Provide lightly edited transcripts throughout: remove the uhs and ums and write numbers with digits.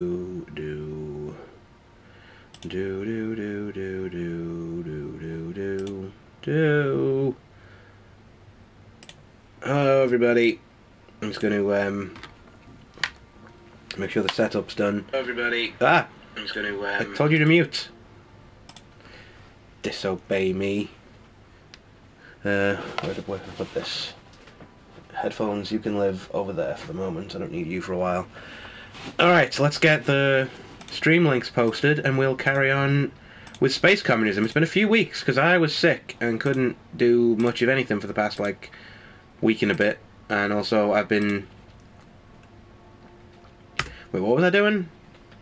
Do do do do do do do do do do. Hello everybody. I'm just going to make sure the setup's done. Hello everybody. I'm just going to I told you to mute. Disobey me. Where do I put this? Headphones, you can live over there for the moment. I don't need you for a while. Alright, so let's get the stream links posted and we'll carry on with space communism. It's been a few weeks because I was sick and couldn't do much of anything for the past, like, week and a bit. And also I've been... Wait, what was I doing?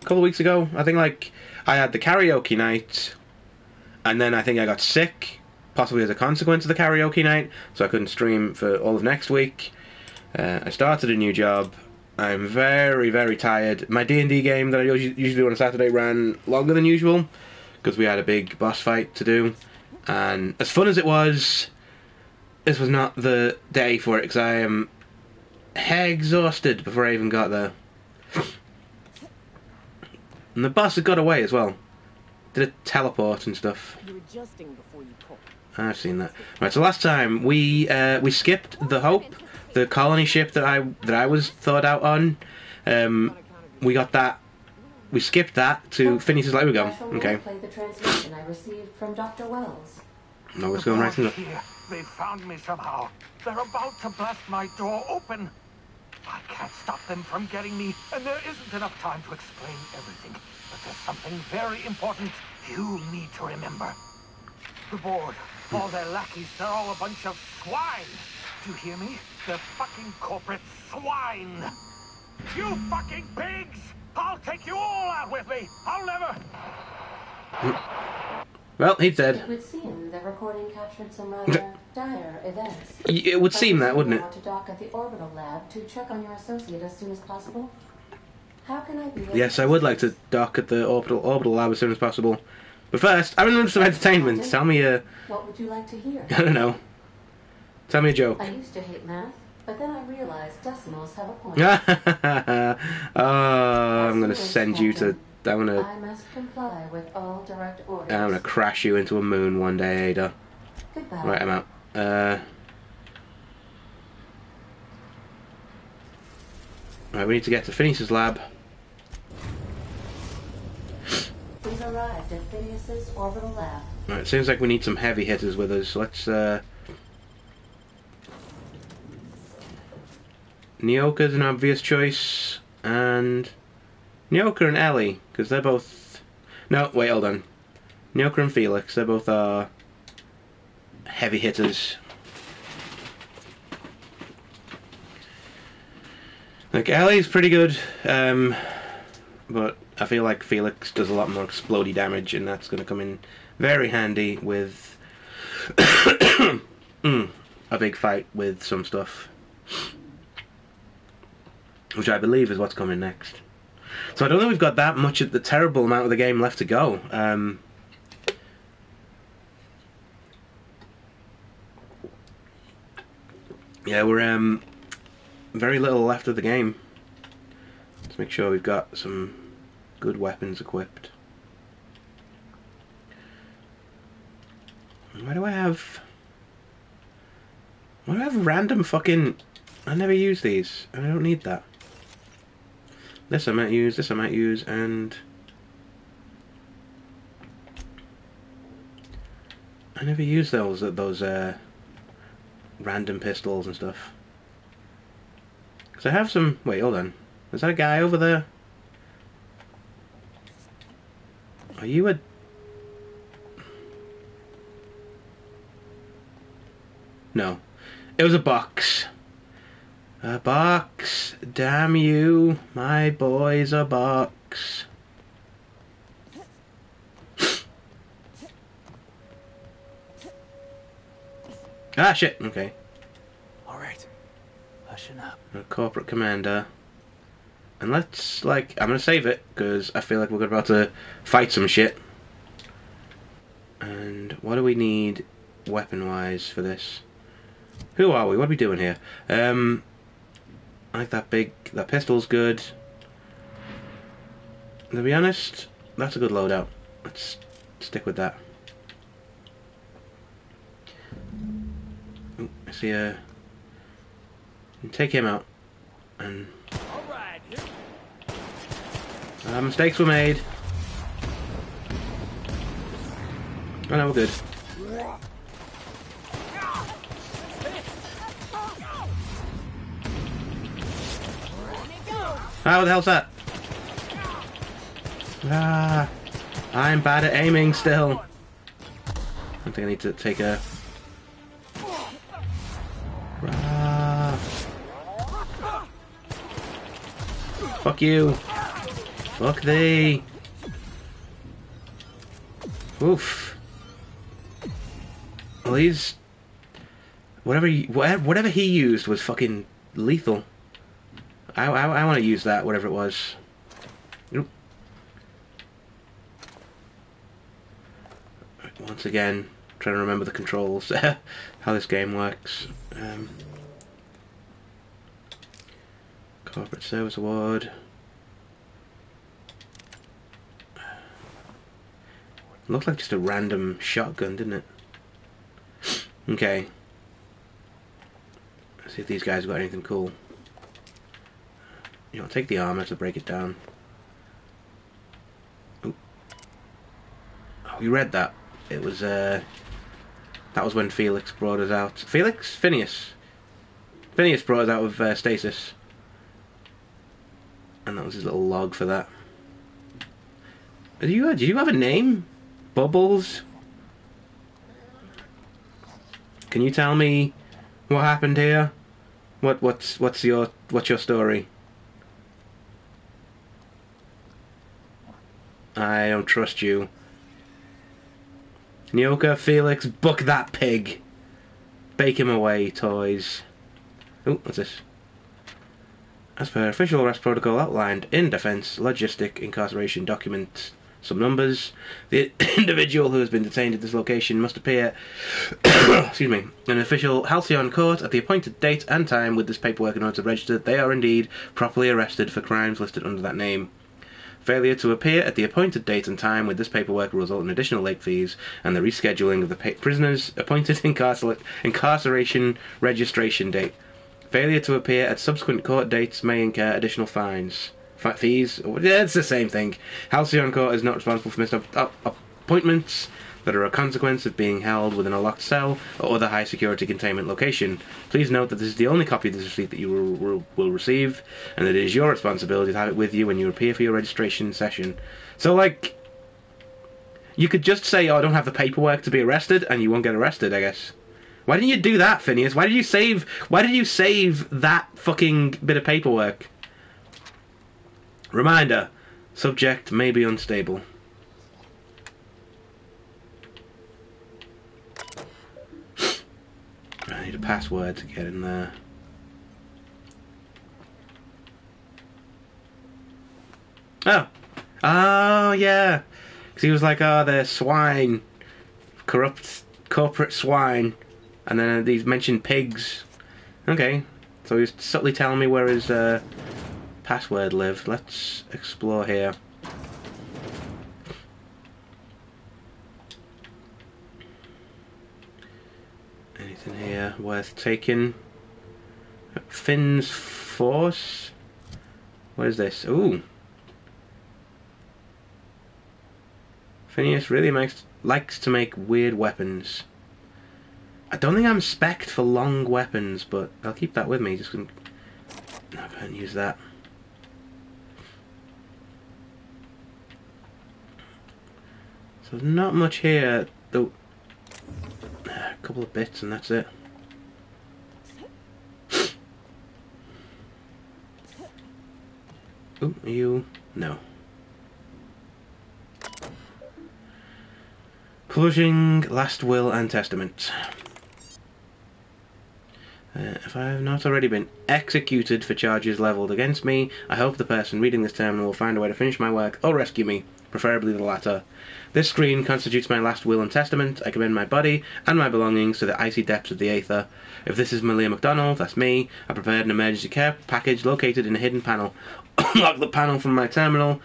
A couple of weeks ago? I think, like, I had the karaoke night and then I think I got sick, possibly as a consequence of the karaoke night, so I couldn't stream for all of next week. I started a new job. I'm very, very tired. My D&D game that I usually do on a Saturday ran longer than usual because we had a big boss fight to do. And as fun as it was, this was not the day for it because I am exhausted before I even got there. And the boss had got away as well. Did a teleport and stuff. You're adjusting before you pull. I've seen that. Right, so last time we skipped the Hope, the colony ship that I was thawed out on. We got that. We skipped that to Phineas's Light. We go. Okay. Play the transmission I received from Dr. Wells. No, what's going right through. They found me somehow. They're about to blast my door open. I can't stop them from getting me, and there isn't enough time to explain everything. But there's something very important you need to remember. The board, all their lackeys, they're all a bunch of swine. Do you hear me? They're fucking corporate swine. You fucking pigs! I'll take you all out with me. I'll never... Well, he's dead. It would seem the recording captured some rather dire events. It would seem that, wouldn't it? Want to dock at the orbital lab to check on your associate as soon as possible? How can I be? Yes, I would like to dock at the orbital lab as soon as possible. But first, I'm in the midst of entertainment. Tell me a... What would you like to hear? I don't know. Tell me a joke. I used to hate math, but then I realized decimals have a point. Oh, I'm gonna send you to... I must comply with all direct orders. I'm gonna crash you into a moon one day, Ada. Goodbye. Right, I'm out. Right, we need to get to Phineas's lab. We've arrived at Phineas's orbital lab. Right, it seems like we need some heavy hitters with us. Let's, Nyoka's an obvious choice, and... Nyoka and Ellie, because they're both... No, wait, hold on. Nyoka and Felix, they both are heavy hitters. Like, Ellie's pretty good, but I feel like Felix does a lot more explodey damage, and that's going to come in very handy with a big fight with some stuff. Which I believe is what's coming next. So I don't think we've got that much of the terrible amount of the game left to go. Yeah, we're very little left of the game. Let's make sure we've got some good weapons equipped. Why do I have random fucking... I never use these, and I don't need that. This I might use, this I might use, and... I never use those random pistols and stuff. Because I have some... Wait, hold on. Is that a guy over there? Are you a... No. It was a box. A box. Damn you. My boy's a box. Ah, shit. Okay. Alright. Hushing up. A corporate commander. And let's, like... I'm gonna save it, because I feel like we're about to fight some shit. And what do we need weapon-wise for this? Who are we? What are we doing here? I like that pistol's good. To be honest, that's a good loadout. Let's stick with that. Ooh, I see a... Take him out. And... mistakes were made. Oh no, we're good. Ah, what the hell's that? Ah, I'm bad at aiming still. I think I need to take a... Ah. Fuck you. Fuck thee. Oof. Well, he's... Whatever he used was fucking lethal. I want to use that, whatever it was. Oop. Once again, trying to remember the controls, how this game works. Corporate Service Award. Looked like just a random shotgun, didn't it? Okay. Let's see if these guys have got anything cool. You know, take the armor to break it down. Ooh. Oh, we read that. It was, that was when Felix brought us out. Felix? Phineas. Phineas brought us out of stasis. And that was his little log for that. Did you have a name? Bubbles? Can you tell me what happened here? What's your story? I don't trust you. Nyoka, Felix, book that pig. Bake him away, toys. Oh, what's this? As per official arrest protocol outlined in Defence Logistic Incarceration Document, some numbers, the individual who has been detained at this location must appear excuse me, in an official Halcyon court at the appointed date and time with this paperwork in order to register that they are indeed properly arrested for crimes listed under that name. Failure to appear at the appointed date and time with this paperwork will result in additional late fees and the rescheduling of the prisoner's appointed incarceration registration date. Failure to appear at subsequent court dates may incur additional fines. Fees? Yeah, it's the same thing. Halcyon Court is not responsible for missed appointments that are a consequence of being held within a locked cell or other high-security containment location. Please note that this is the only copy of this receipt that you will receive, and that it is your responsibility to have it with you when you appear for your registration session. So, like, you could just say, oh, I don't have the paperwork to be arrested, and you won't get arrested, I guess. Why didn't you do that, Phineas? Why did you save that fucking bit of paperwork? Reminder, subject may be unstable. I need a password to get in there. Oh. Oh, yeah. Because he was like, oh, they're swine. Corrupt corporate swine. And then he's mentioned pigs. Okay. So he's subtly telling me where his password lived. Let's explore here. Anything here worth taking? Finn's Force? What is this? Ooh. Phineas really likes to make weird weapons. I don't think I'm spec'd for long weapons, but I'll keep that with me. Just gonna... No, I can't use that. So there's not much here, though. A couple of bits and that's it. Ooh, are you? No. Publishing Last Will and Testament. If I have not already been executed for charges levelled against me, I hope the person reading this terminal will find a way to finish my work or rescue me, preferably the latter. This screen constitutes my last will and testament. I commend my body and my belongings to the icy depths of the aether. If this is Malia McDonald, that's me. I prepared an emergency care package located in a hidden panel. unlock the panel from my terminal,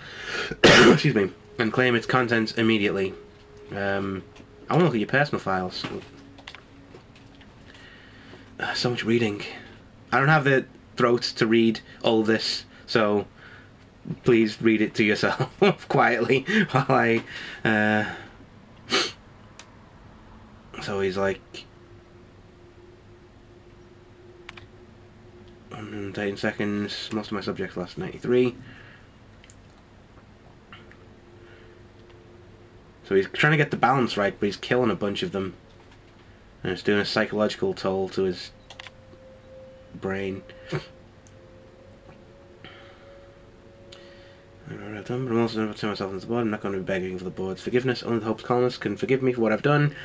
excuse me, and claim its contents immediately. I want to look at your personal files. So much reading. I don't have the throat to read all this, so please read it to yourself quietly while I. So he's like 110 seconds. Most of my subjects last 93. So he's trying to get the balance right, but he's killing a bunch of them. And it's doing a psychological toll to his brain. I've done, but I'm also going to turn myself into the board. I'm not going to be begging for the board's forgiveness. Only the Hope's colonists can forgive me for what I've done.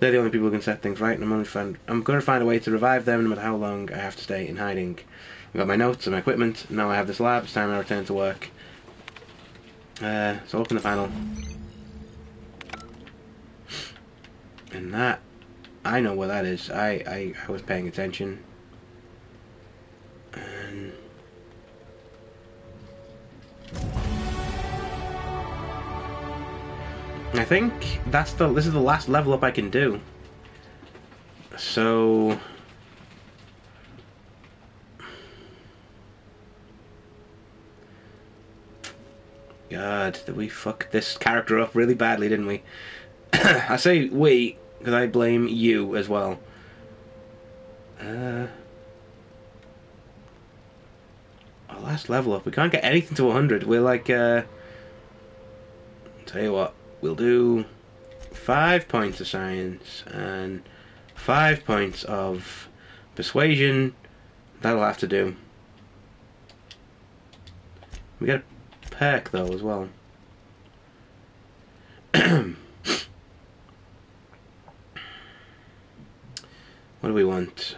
They're the only people who can set things right, and I'm going to find a way to revive them, no matter how long I have to stay in hiding. I've got my notes and my equipment. Now I have this lab. It's time I return to work. So open the panel. And that, I know where that is. I was paying attention. And I think this is the last level up I can do. So God, did we fuck this character up really badly, didn't we? I say we because I blame you as well. Our last level up, we can't get anything to 100. We're like, tell you what, we'll do 5 points of science and 5 points of persuasion. That'll have to do. We get a perk though as well. What do we want?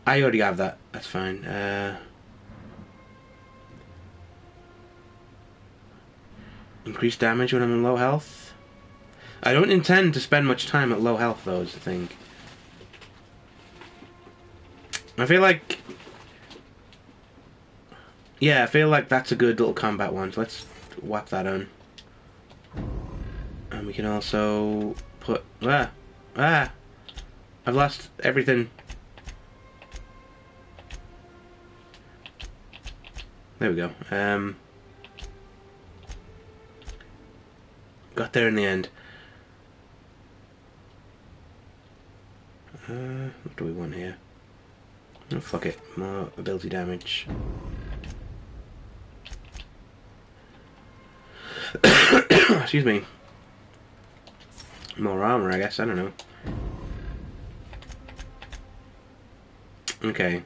I already have that. That's fine. Increased damage when I'm in low health. I don't intend to spend much time at low health though, is the thing. I feel like... Yeah, I feel like that's a good little combat one, so let's whap that on. And we can also put... I've lost everything. There we go. Got there in the end. What do we want here? Oh, fuck it. More ability damage. Excuse me. More armor, I guess. I don't know. Okay.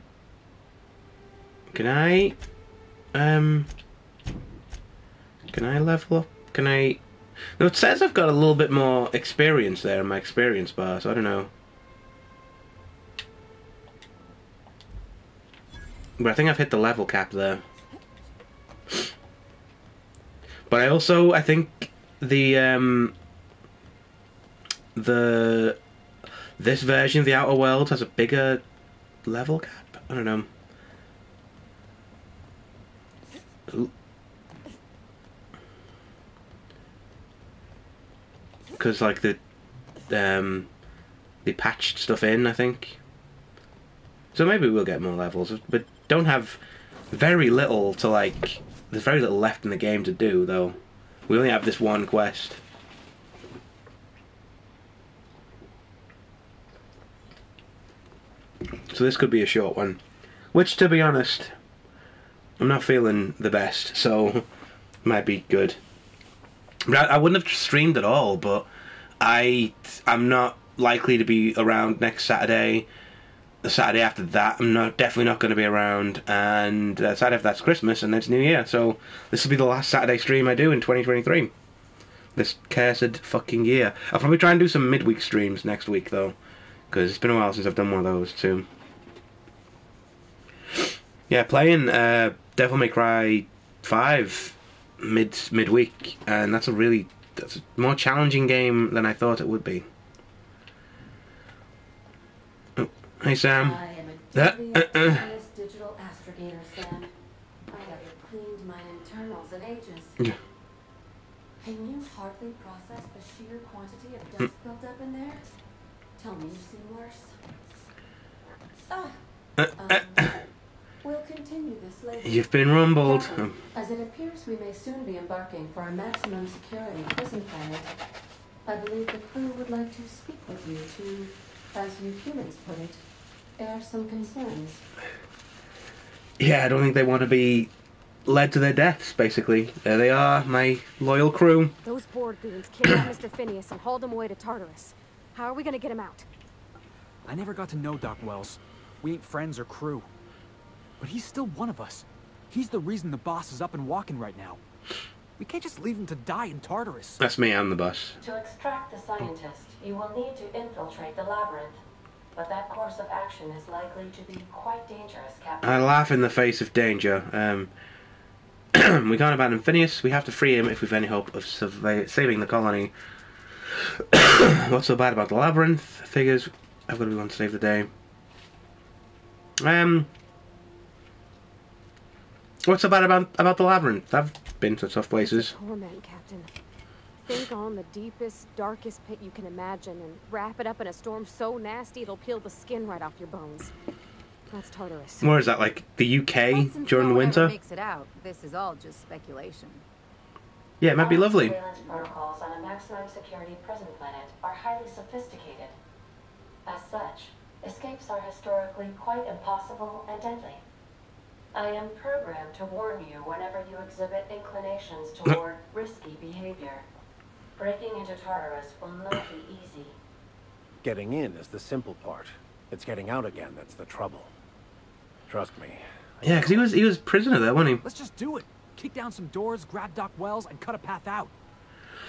Can I level up? Can I... No, it says I've got a little bit more experience there in my experience bar, so I don't know. But I think I've hit the level cap there. But I think this version of the Outer Worlds has a bigger level cap. I don't know. Because like they patched stuff in, I think. So maybe we'll get more levels, but don't have very little to like. There's very little left in the game to do, though. We only have this one quest. So this could be a short one. Which, to be honest, I'm not feeling the best, so might be good. But I wouldn't have streamed at all, but I'm not likely to be around next Saturday. The Saturday after that, I'm definitely not going to be around, and Saturday after that's Christmas, and then it's New Year, so this will be the last Saturday stream I do in 2023. This cursed fucking year. I'll probably try and do some midweek streams next week, though, because it's been a while since I've done one of those, too. Yeah, playing Devil May Cry 5 midweek, and that's a more challenging game than I thought it would be. Hey, Sam. I am a deeply autonomous digital astrogator, Sam. I haven't cleaned my internals in ages. Yeah. Can you hardly process the sheer quantity of dust built up in there? Tell me you've seen worse. We'll continue this later. You've been rumbled. Captain, as it appears we may soon be embarking for a maximum security prison planet, I believe the crew would like to speak with you to, as you humans put it, air some concerns. Yeah, I don't think they want to be led to their deaths, basically. There they are, my loyal crew. Those board goons kidnapped Mr. Phineas and hauled him away to Tartarus. How are we gonna get him out? I never got to know Doc Wells. We ain't friends or crew. But he's still one of us. He's the reason the boss is up and walking right now. We can't just leave him to die in Tartarus. That's me, I'm the boss. To extract the scientist, you will need to infiltrate the labyrinth. But that course of action is likely to be quite dangerous, Captain. I laugh in the face of danger. We can't abandon Phineas. We have to free him if we've any hope of saving the colony. What's so bad about the labyrinth? Figures I've got to be one to save the day. What's so bad about the labyrinth? I've been to tough places. Torment, Captain. Think on the deepest, darkest pit you can imagine and wrap it up in a storm so nasty it'll peel the skin right off your bones. That's Tartarus. Where is that, like the UK Once and during the no one winter? ever makes it out. This is all just speculation. Yeah, it might be lovely. Surveillance protocols on a maximum security prison planet are highly sophisticated. As such, escapes are historically quite impossible and deadly. I am programmed to warn you whenever you exhibit inclinations toward risky behavior. Breaking into Tartarus will not be easy. Getting in is the simple part. It's getting out again that's the trouble. Trust me. Yeah, because he was prisoner there, wasn't he? Let's just do it. Kick down some doors, grab Doc Wells, and cut a path out.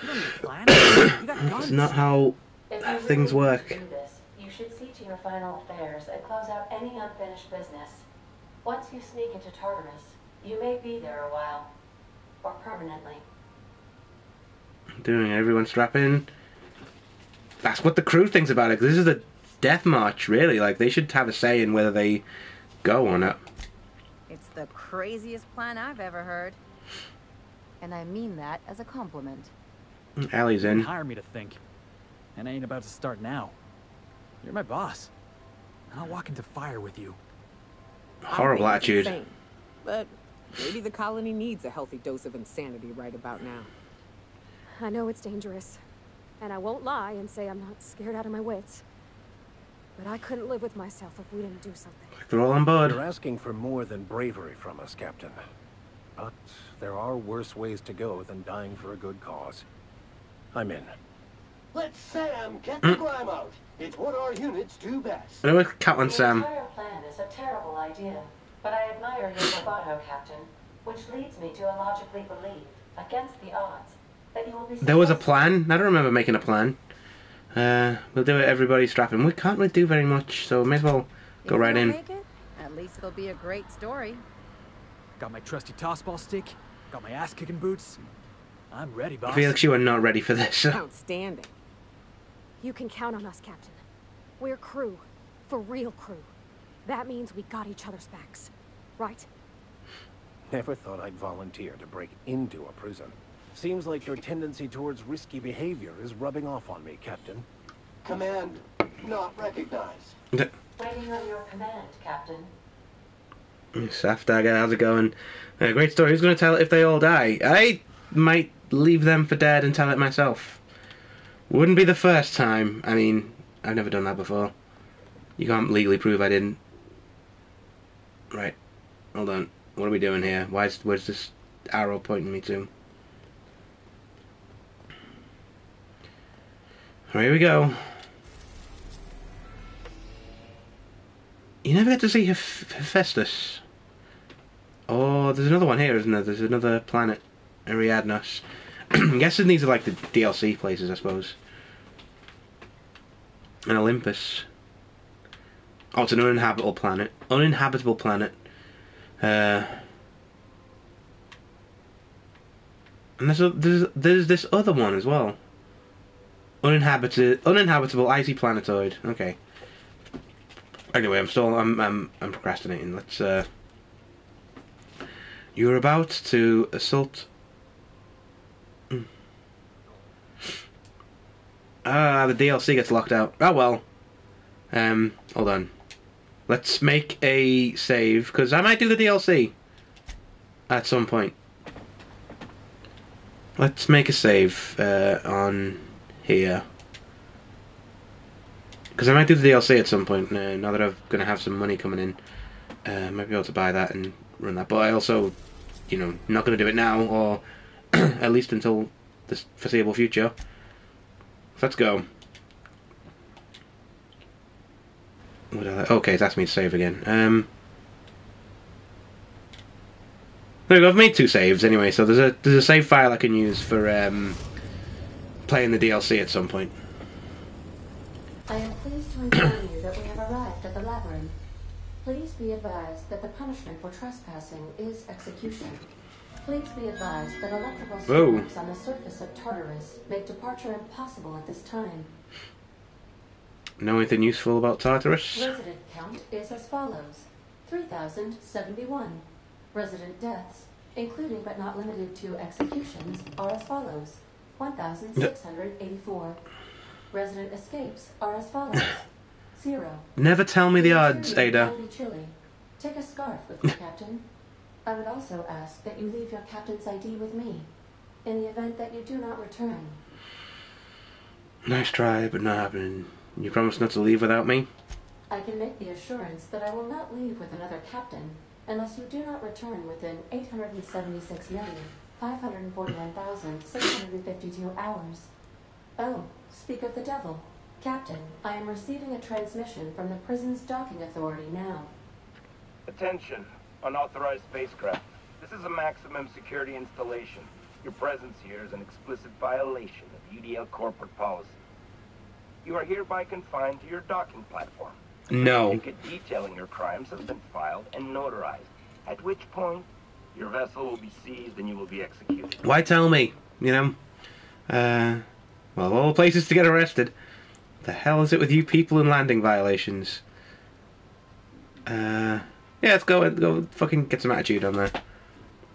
You don't need a plan. You got guns. That's not how If you things really work. need to do this, you should see to your final affairs and close out any unfinished business. Once you sneak into Tartarus, you may be there a while. Or permanently. Doing everyone strap in. That's what the crew thinks about it. 'Cause this is a death march, really. Like, they should have a say in whether they go or not. It's the craziest plan I've ever heard. And I mean that as a compliment. Allie's You in. didn't hire me to think. And I ain't about to start now. You're my boss. And I'll walk into fire with you. Horrible I think it's attitude. insane, but maybe the colony needs a healthy dose of insanity right about now. I know it's dangerous. And I won't lie and say I'm not scared out of my wits. But I couldn't live with myself if we didn't do something. They're all on board. You're asking for more than bravery from us, Captain. But there are worse ways to go than dying for a good cause. I'm in. Let Sam get the grime out. It's what our units do best. I know with Cat on The Sam. entire plan is a terrible idea, but I admire your bravado, Captain, which leads me to illogically believe, against the odds, that you will be There was a successful. plan. I don't remember making a plan. We'll do it. Everybody strap in. We can't really do very much, so may as well go If right we don't in. make it, at least it'll be a great story. Got my trusty tossball stick. Got my ass-kicking boots. I'm ready, boss. Felix, you are not ready for this. Outstanding. You can count on us, Captain. We're crew. For real crew. That means we got each other's backs. Right? Never thought I'd volunteer to break into a prison. Seems like your tendency towards risky behavior is rubbing off on me, Captain. Command not recognized. Waiting on your command, Captain. Safdagger, how's it going? Great story. Who's going to tell it if they all die? I might leave them for dead and tell it myself. Wouldn't be the first time. I mean, I've never done that before. You can't legally prove I didn't. Right. Hold on. What are we doing here? Where's this arrow pointing me to? Here we go. You never get to see Hephaestus. Oh, there's another one here, isn't there? There's another planet, Ariadnos. I'm guessing these are like the DLC places, I suppose. And Olympus. Oh, it's an uninhabitable planet. Uninhabitable planet. And there's this other one as well. Uninhabitable icy planetoid. Okay. Anyway, I'm procrastinating. Let's. You're about to assault. The DLC gets locked out. Oh well. Hold on. Let's make a save, because I might do the DLC at some point. Let's make a save on here. Because I might do the DLC at some point, now that I'm going to have some money coming in. I might be able to buy that and run that. But I also, you know, not going to do it now, or at least until the foreseeable future. So let's go. Okay, it's asked me to save again. There we go, I've made 2 saves anyway, so there's a save file I can use for playing the DLC at some point. I am pleased to inform you that we have arrived at the labyrinth. Please be advised that the punishment for trespassing is execution. Please be advised that electrical storms on the surface of Tartarus make departure impossible at this time. Know anything useful about Tartarus? Resident count is as follows: 3,071. Resident deaths, including but not limited to executions, are as follows: 1,684. Resident escapes are as follows: 0. Never tell me the odds, Ada. Can be chilly. Take a scarf with you, Captain. I would also ask that you leave your captain's ID with me, in the event that you do not return. Nice try, but not happening. You promise not to leave without me? I can make the assurance that I will not leave with another captain unless you do not return within 876,541,652 hours. Oh, speak of the devil. Captain, I am receiving a transmission from the prison's docking authority now. Attention, unauthorized spacecraft. This is a maximum security installation. Your presence here is an explicit violation of UDL corporate policy. You are hereby confined to your docking platform. No. A ticket detailing your crimes has been filed and notarized, at which point your vessel will be seized and you will be executed. Why tell me? You know? Well, of all the places to get arrested. The hell is it with you people and landing violations? Yeah, let's go fucking get some attitude on there.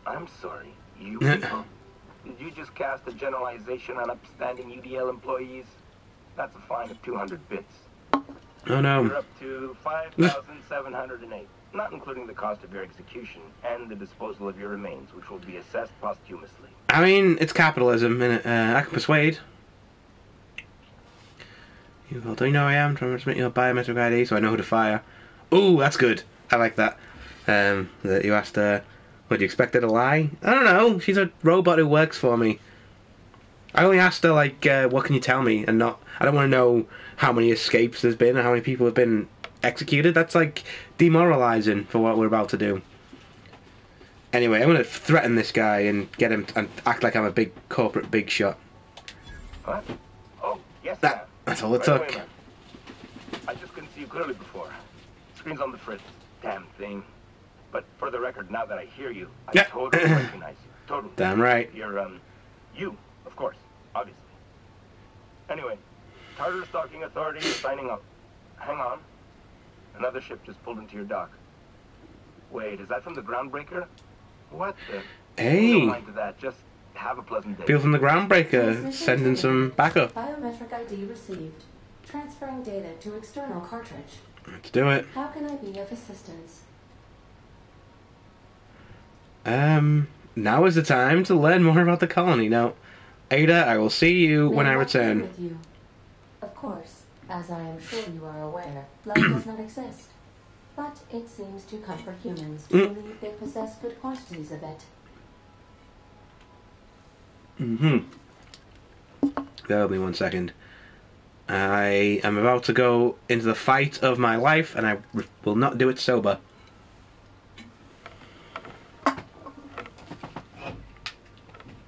I'm sorry, you people? Did you just cast a generalization on upstanding UDL employees? That's a fine of 200 bits. Oh no. You're up to 5,708, not including the cost of your execution and the disposal of your remains, which will be assessed posthumously. I mean, it's capitalism, innit? I can persuade. You all don't know who I am, trying to submit your biometric ID so I know who to fire. Ooh, that's good. I like that. That you asked her, would you expect her to lie? I don't know, she's a robot who works for me. I only asked her, like, what can you tell me? And not, I don't want to know how many escapes there's been or how many people have been executed. That's, like, demoralizing for what we're about to do. Anyway, I'm going to threaten this guy and get him and act like I'm a big corporate big shot. What? Oh, yes, That's all it took. Away, I just couldn't see you clearly before. Screen's on the fritz. Damn thing. But for the record, now that I hear you, I totally recognize you. Totally. Damn right. You're, you, of course, obviously. Anyway, Tartarus Docking Authority is signing up. Hang on. Another ship just pulled into your dock. Wait, is that from the Groundbreaker? What the? Hey. Don't mind to that. Just have a pleasant day. People from the Groundbreaker sending some backup. Biometric ID received. Transferring data to external cartridge. Let's do it. How can I be of assistance? Now is the time to learn more about the colony. Now, Ada, I will see you when I return. With you. Of course, as I am sure you are aware, love does not exist. But it seems to comfort humans to believe they possess good quantities of it. Bear with me 1 second. I am about to go into the fight of my life, and I will not do it sober.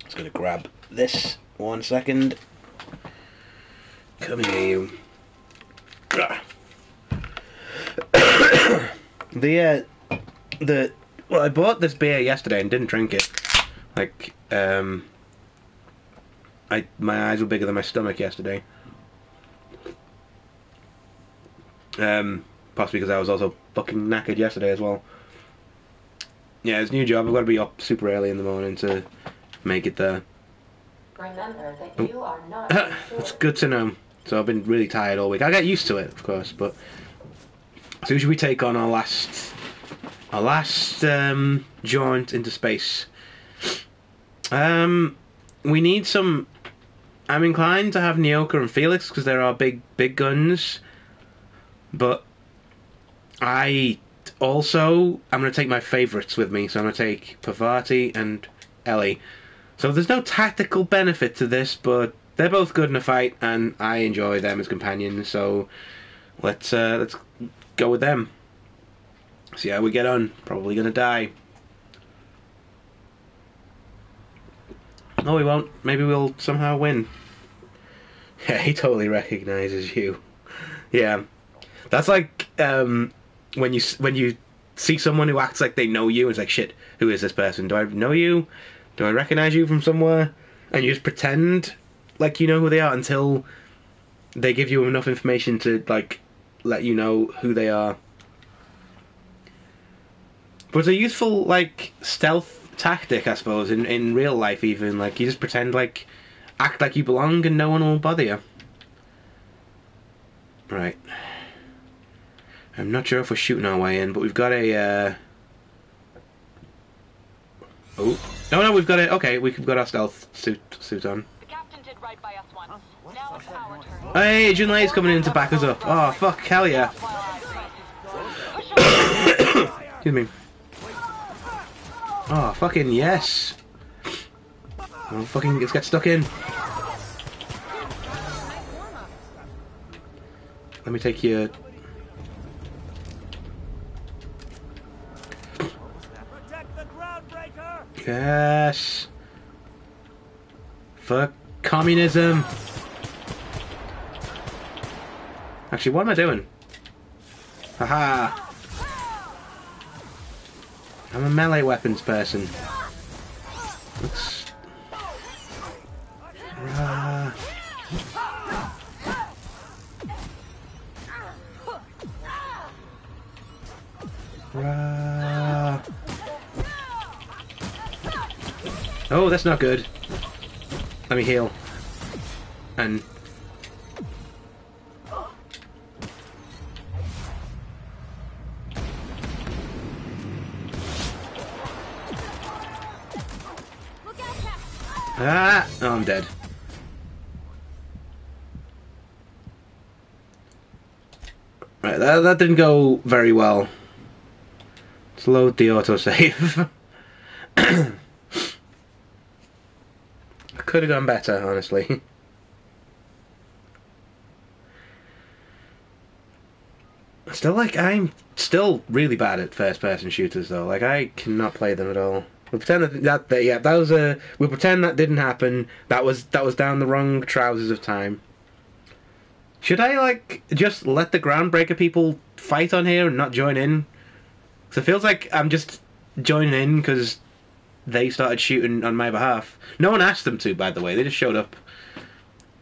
Just gonna grab this 1 second. Come here, you. Well, I bought this beer yesterday and didn't drink it. Like, my eyes were bigger than my stomach yesterday. But possibly because I was also fucking knackered yesterday as well. Yeah, it's a new job. I've got to be up super early in the morning to make it there. Remember that you are not insured. That's good to know. So I've been really tired all week. I get used to it, of course, but so should we take on our last jaunt into space? We need some. I'm inclined to have Nyoka and Felix because there are big guns, but I'm going to take my favourites with me. So I'm going to take Pavati and Ellie. So there's no tactical benefit to this, but they're both good in a fight, and I enjoy them as companions. So let's go with them. See how we get on. Probably going to die. No, we won't. Maybe we'll somehow win. Yeah, he totally recognizes you. Yeah, that's like when you see someone who acts like they know you. It's like, shit, who is this person? Do I know you? Do I recognize you from somewhere? And you just pretend like you know who they are until they give you enough information to like let you know who they are. But it's a useful like stealth tactic, I suppose, in real life. Even like you just pretend like act like you belong and no one will bother you. Right. I'm not sure if we're shooting our way in, but we've got a oh no, we've got it. Okay, we've got our stealth suit on. The captain did right by us once. Now it's our turn. Hey, Junlei's coming in to back us up. Oh fuck, hell yeah. Excuse me. Oh, fucking yes. Oh, fucking, let's get stuck in. Let me take your... Yes. For communism. Actually, what am I doing? Haha. I'm a melee weapons person. Let's... Oh, that's not good. Let me heal. And... Ah! Oh, I'm dead. Right, that didn't go very well. Let's load the autosave. Could have gone better, honestly. I'm still really bad at first-person shooters, though. Like, I cannot play them at all. We pretend we pretend that didn't happen. That was down the wrong trousers of time. Should I like just let the groundbreaker people fight on here and not join in? Because it feels like I'm just joining in because they started shooting on my behalf. No one asked them to, by the way. They just showed up.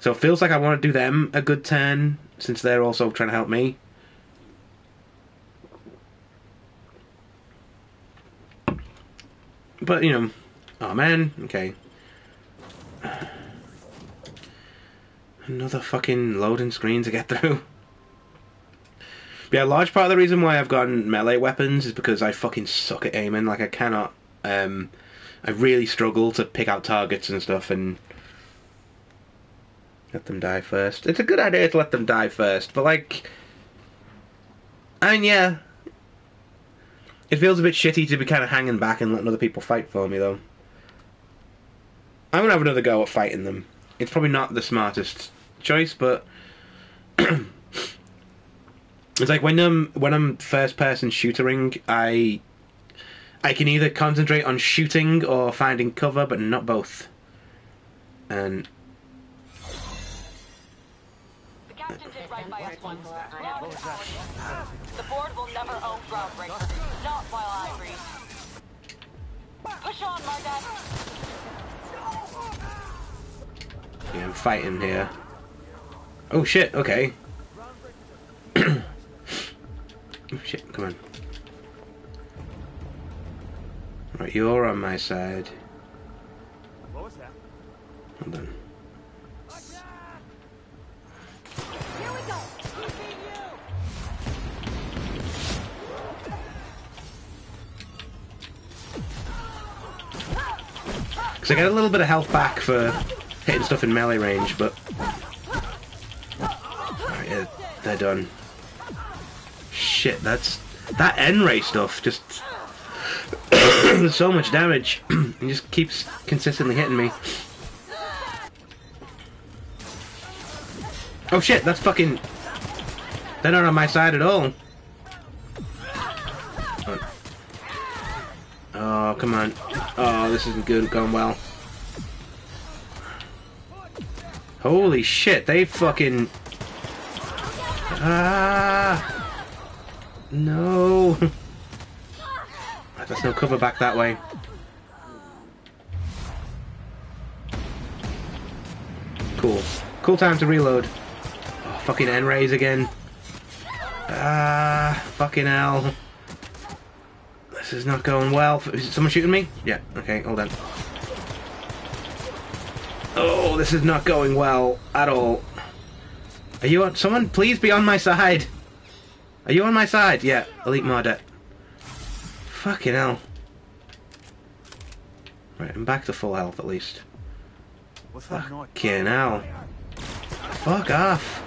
So it feels like I want to do them a good turn since they're also trying to help me. But, you know... Oh, man. Okay. Another fucking loading screen to get through. But yeah, a large part of the reason why I've gotten melee weapons is because I fucking suck at aiming. Like, I cannot... I really struggle to pick out targets and stuff and... Let them die first. It's a good idea to let them die first, but, like... I mean, yeah... It feels a bit shitty to be kind of hanging back and letting other people fight for me, though. I'm gonna have another go at fighting them. It's probably not the smartest choice, but... It's like when I'm first-person shootering, I can either concentrate on shooting or finding cover, but not both. And... The captain did right by us once. Now it's our turn. The board will never own groundbreaker. Not while I breathe. Push on, Mardet. Yeah, I'm fighting here. Oh shit, okay. Oh shit, come on. Right, you're on my side. What was that? Hold on. Here we go. Because I get a little bit of health back for hitting stuff in melee range, but... Alright, yeah, they're done. Shit, that's... That N-ray stuff just... There's so much damage. It just keeps consistently hitting me. Oh shit, that's fucking... They're not on my side at all. Oh, come on. Oh, this isn't good, going well. Holy shit, they fucking... Ah! No! There's no cover back that way. Cool. Cool time to reload. Oh, fucking N-rays again. Ah, fucking hell. This is not going well. Is someone shooting me? Yeah, okay, hold on. Oh, this is not going well at all. Are you on? Someone please be on my side. Are you on my side? Yeah, Elite Mardet. Fucking hell. Right, I'm back to full health at least. What's that noise? Fucking hell. Fuck off.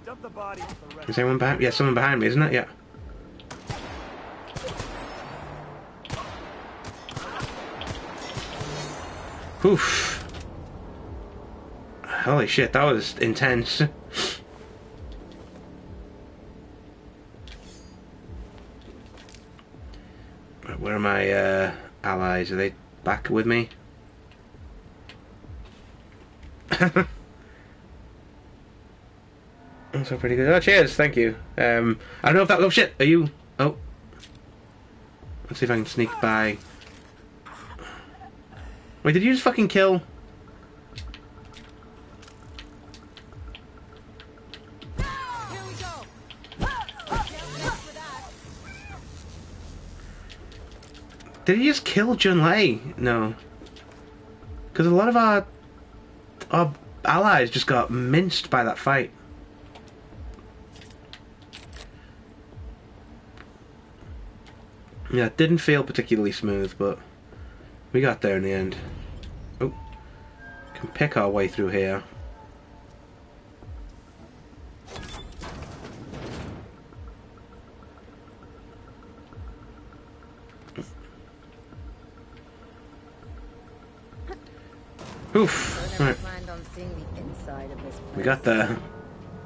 Dump the body. Is anyone behind? Yeah, someone behind me, isn't it? Yeah. Oof. Holy shit, that was intense. Where are my allies? Are they back with me? That's pretty good. Oh, cheers, thank you. I don't know if that... Oh shit, are you... Oh. Let's see if I can sneak by. Wait, did you just fucking kill... Did he just kill Junlei? No. Because a lot of our allies just got minced by that fight. Yeah, it didn't feel particularly smooth, but we got there in the end. Oh. Can pick our way through here. Oof. Right. We got there.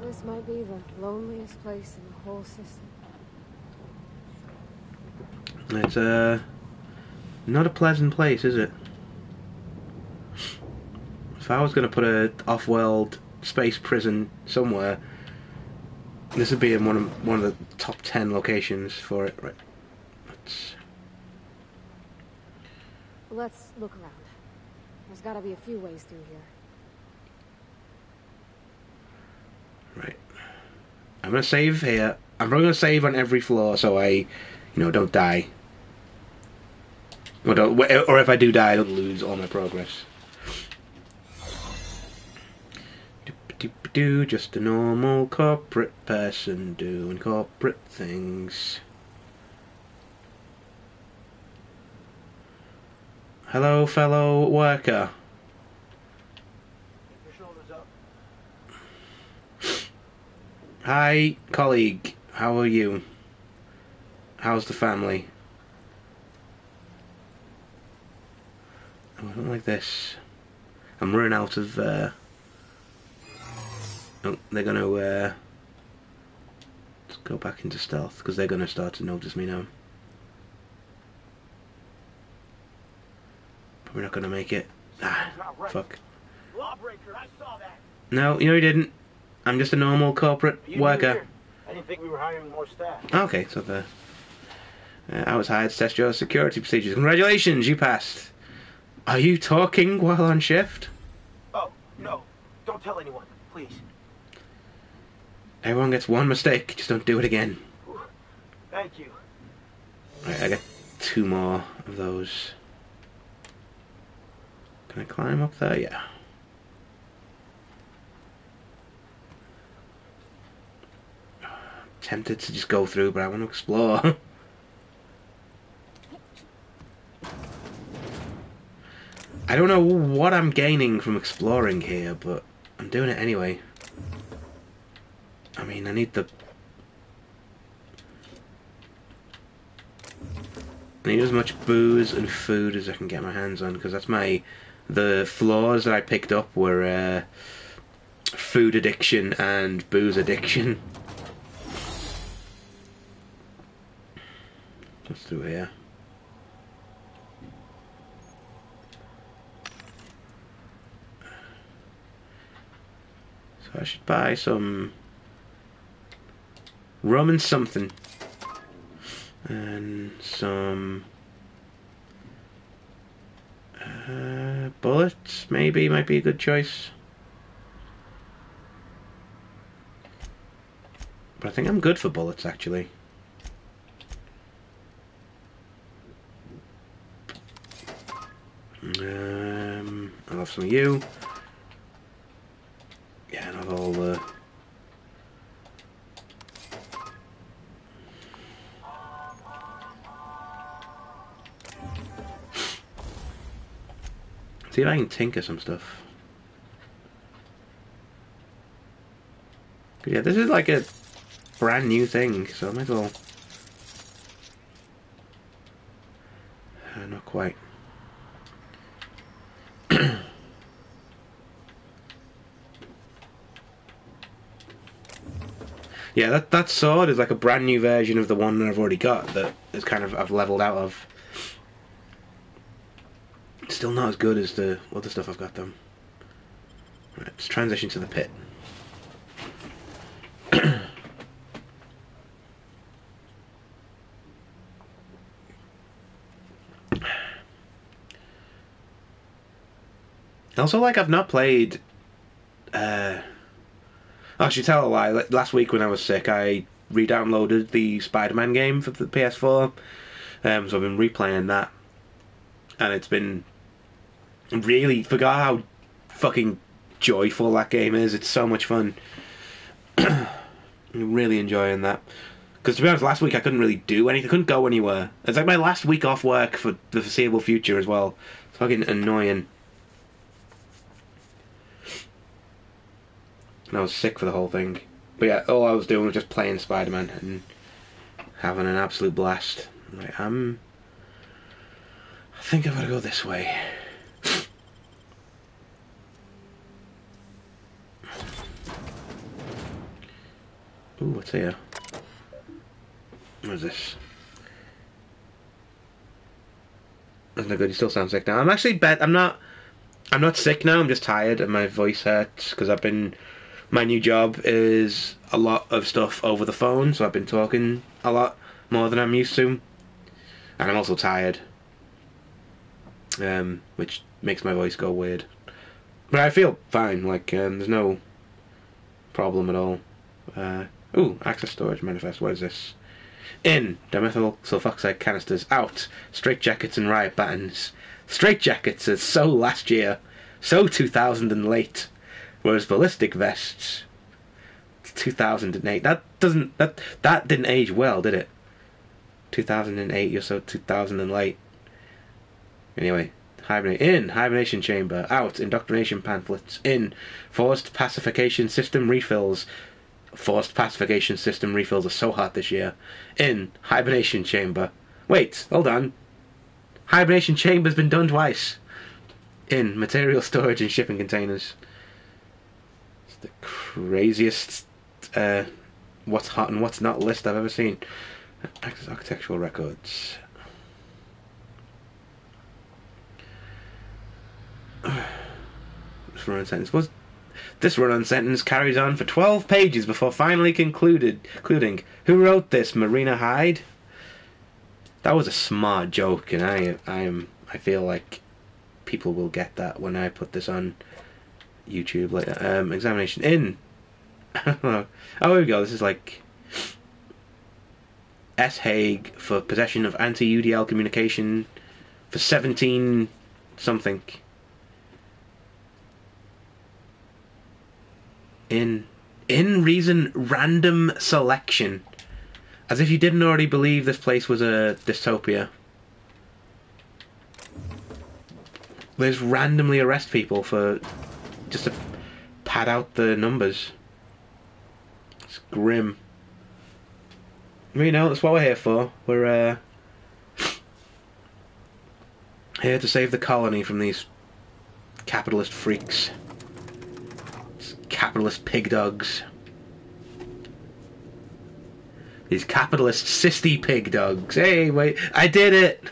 This might be the loneliest place in the whole system. It's not a pleasant place, is it? If I was going to put a off-world space prison somewhere, this would be in one of the top 10 locations for it. Right. Let's look around. There's got to be a few ways through here. Right. I'm going to save here. I'm probably going to save on every floor so I, don't die. Or if I do die, I don't lose all my progress. Just a normal corporate person doing corporate things. Hello, fellow worker. Keep your shoulders up. Hi, colleague. How are you? How's the family? Oh, I don't like this. I'm running out of... Oh, they're going to... Let's go back into stealth, because they're going to start to notice me now. We're not gonna make it. Ah, fuck. Lawbreaker, I saw that. No, you didn't. I'm just a normal corporate worker. I didn't think we were hiring more staff. Okay, so I was hired to test your security procedures. Congratulations, you passed. Are you talking while on shift? Oh, No, don't tell anyone, please. Everyone gets one mistake, just don't do it again. Thank you. Right, I got 2 more of those. Can I climb up there? Yeah. Tempted to just go through, but I want to explore. I don't know what I'm gaining from exploring here, but I'm doing it anyway. I mean, I need as much booze and food as I can get my hands on, because that's the flaws that I picked up were food addiction and booze addiction. What's through here? So I should buy some rum and something. And some bullets, maybe, might be a good choice. But I think I'm good for bullets, actually. I'll have some of you. Yeah, and I'll have all the... See if I can tinker some stuff. Yeah, this is like a brand new thing, so I might as well... not quite. Yeah, that sword is like a brand new version of the one that I've already got that is kind of I've leveled out of. It's still not as good as the other stuff I've got though. Right, let's transition to the pit. Also, like, I've not played I should tell a lie. Last week when I was sick, I re-downloaded the Spider-Man game for the PS4. So I've been replaying that, and it's been really forgot how fucking joyful that game is. It's so much fun. I'm really enjoying that. Because to be honest, last week I couldn't really do anything. I couldn't go anywhere. It's like my last week off work for the foreseeable future as well. It's fucking annoying. And I was sick for the whole thing. But yeah, all I was doing was just playing Spider-Man and having an absolute blast. Right, I think I've got to go this way. Ooh, what's here? What is this? That's not good. You still sound sick now. I'm actually I'm not sick now. I'm just tired and my voice hurts because my new job is a lot of stuff over the phone, so I've been talking a lot more than I'm used to. And I'm also tired. Which makes my voice go weird. But I feel fine, like, there's no problem at all. Ooh, access storage manifest, what is this? In, dimethyl sulfoxide canisters. Out, straitjackets and riot batons. Straitjackets are so last year, so 2000 and late. Whereas ballistic vests, 2008. That didn't age well, did it? 2008, you're so 2000 and late. Anyway, hibernation chamber. Out, indoctrination pamphlets. In, forced pacification system refills. Forced pacification system refills are so hot this year. In, hibernation chamber. Wait, hold on. Hibernation chamber's been done twice. In, material storage and shipping containers. The craziest what's hot and what's not list I've ever seen. Access architectural records. This run-on sentence carries on for 12 pages before finally concluding, who wrote this? Marina Hyde? That was a smart joke, and I feel like people will get that when I put this on YouTube later. Examination in. Oh, here we go. This is like S. Haig for possession of anti-UDL communication for 17 something. In reason random selection. As if you didn't already believe this place was a dystopia. They just randomly arrest people for just to pad out the numbers. It's grim. You know, that's what we're here for. We're here to save the colony from these capitalist freaks. These capitalist pig dogs. These capitalist cysty pig dogs. Hey, wait, I did it!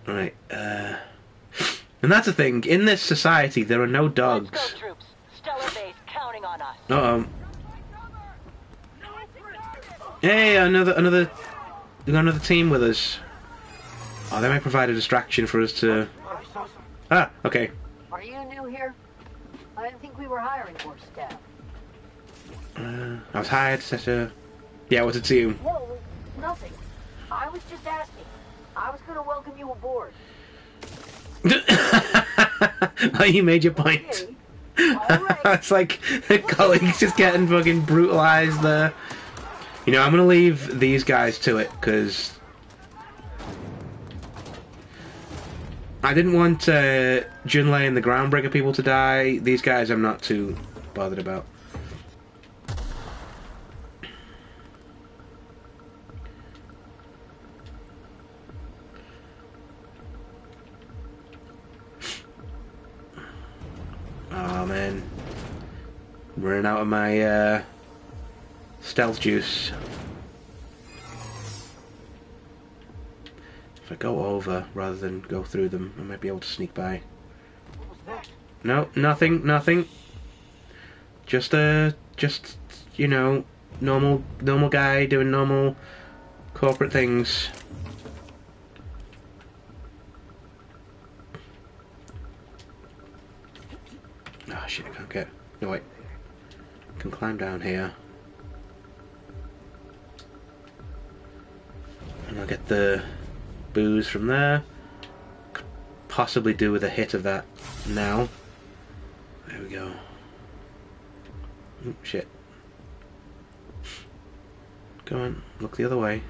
Right, and that's the thing, in this society there are no dogs. Let's go, troops. Stellar base counting on us. Hey, another we got another team with us. Oh, they might provide a distraction for us to... Ah, okay. Are you new here? I didn't think we were hiring more staff. I was hired to set a... Yeah, what's it to you? Whoa, nothing. I was just asking. I was going to welcome you aboard. Oh, you made your point. Right. It's like the colleagues just getting fucking brutalized there. You know, I'm going to leave these guys to it, because I didn't want Junlei and the Groundbreaker people to die. These guys I'm not too bothered about. Oh man, I'm running out of my stealth juice. If I go over rather than go through them, I might be able to sneak by. No, nothing. Just you know, normal guy doing normal corporate things. Oh shit, I can't get... No, wait. I can climb down here. And I'll get the booze from there. Could possibly do with a hit of that now. There we go. Oh, shit. Go on, look the other way.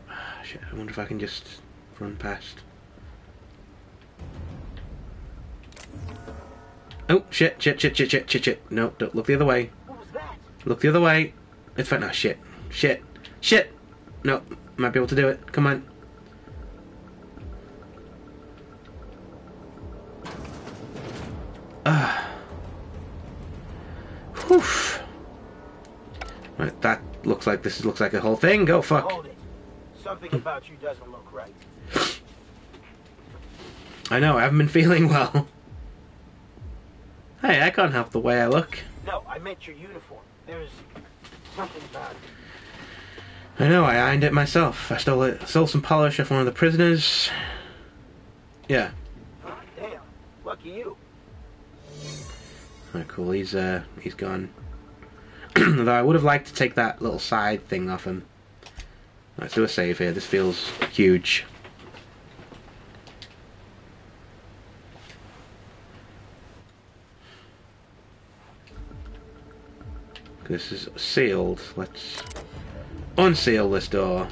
Ah, shit, I wonder if I can just run past. Oh, shit. No, don't look the other way. What was that? Look the other way. It's fine. No, shit. No, might be able to do it. Come on. Whew. Right, that looks like looks like a whole thing. Go fuck. Hold it. Something about you doesn't look right. I know, I haven't been feeling well. Hey, I can't help the way I look. No, I meant your uniform. There's something about it. I know, I ironed it myself. I stole some polish off one of the prisoners. Yeah. Oh, damn. Lucky you. Alright, cool. He's gone. Though I would have liked to take that little side thing off him. Let's do a save here. This feels huge. This is sealed. Let's unseal this door.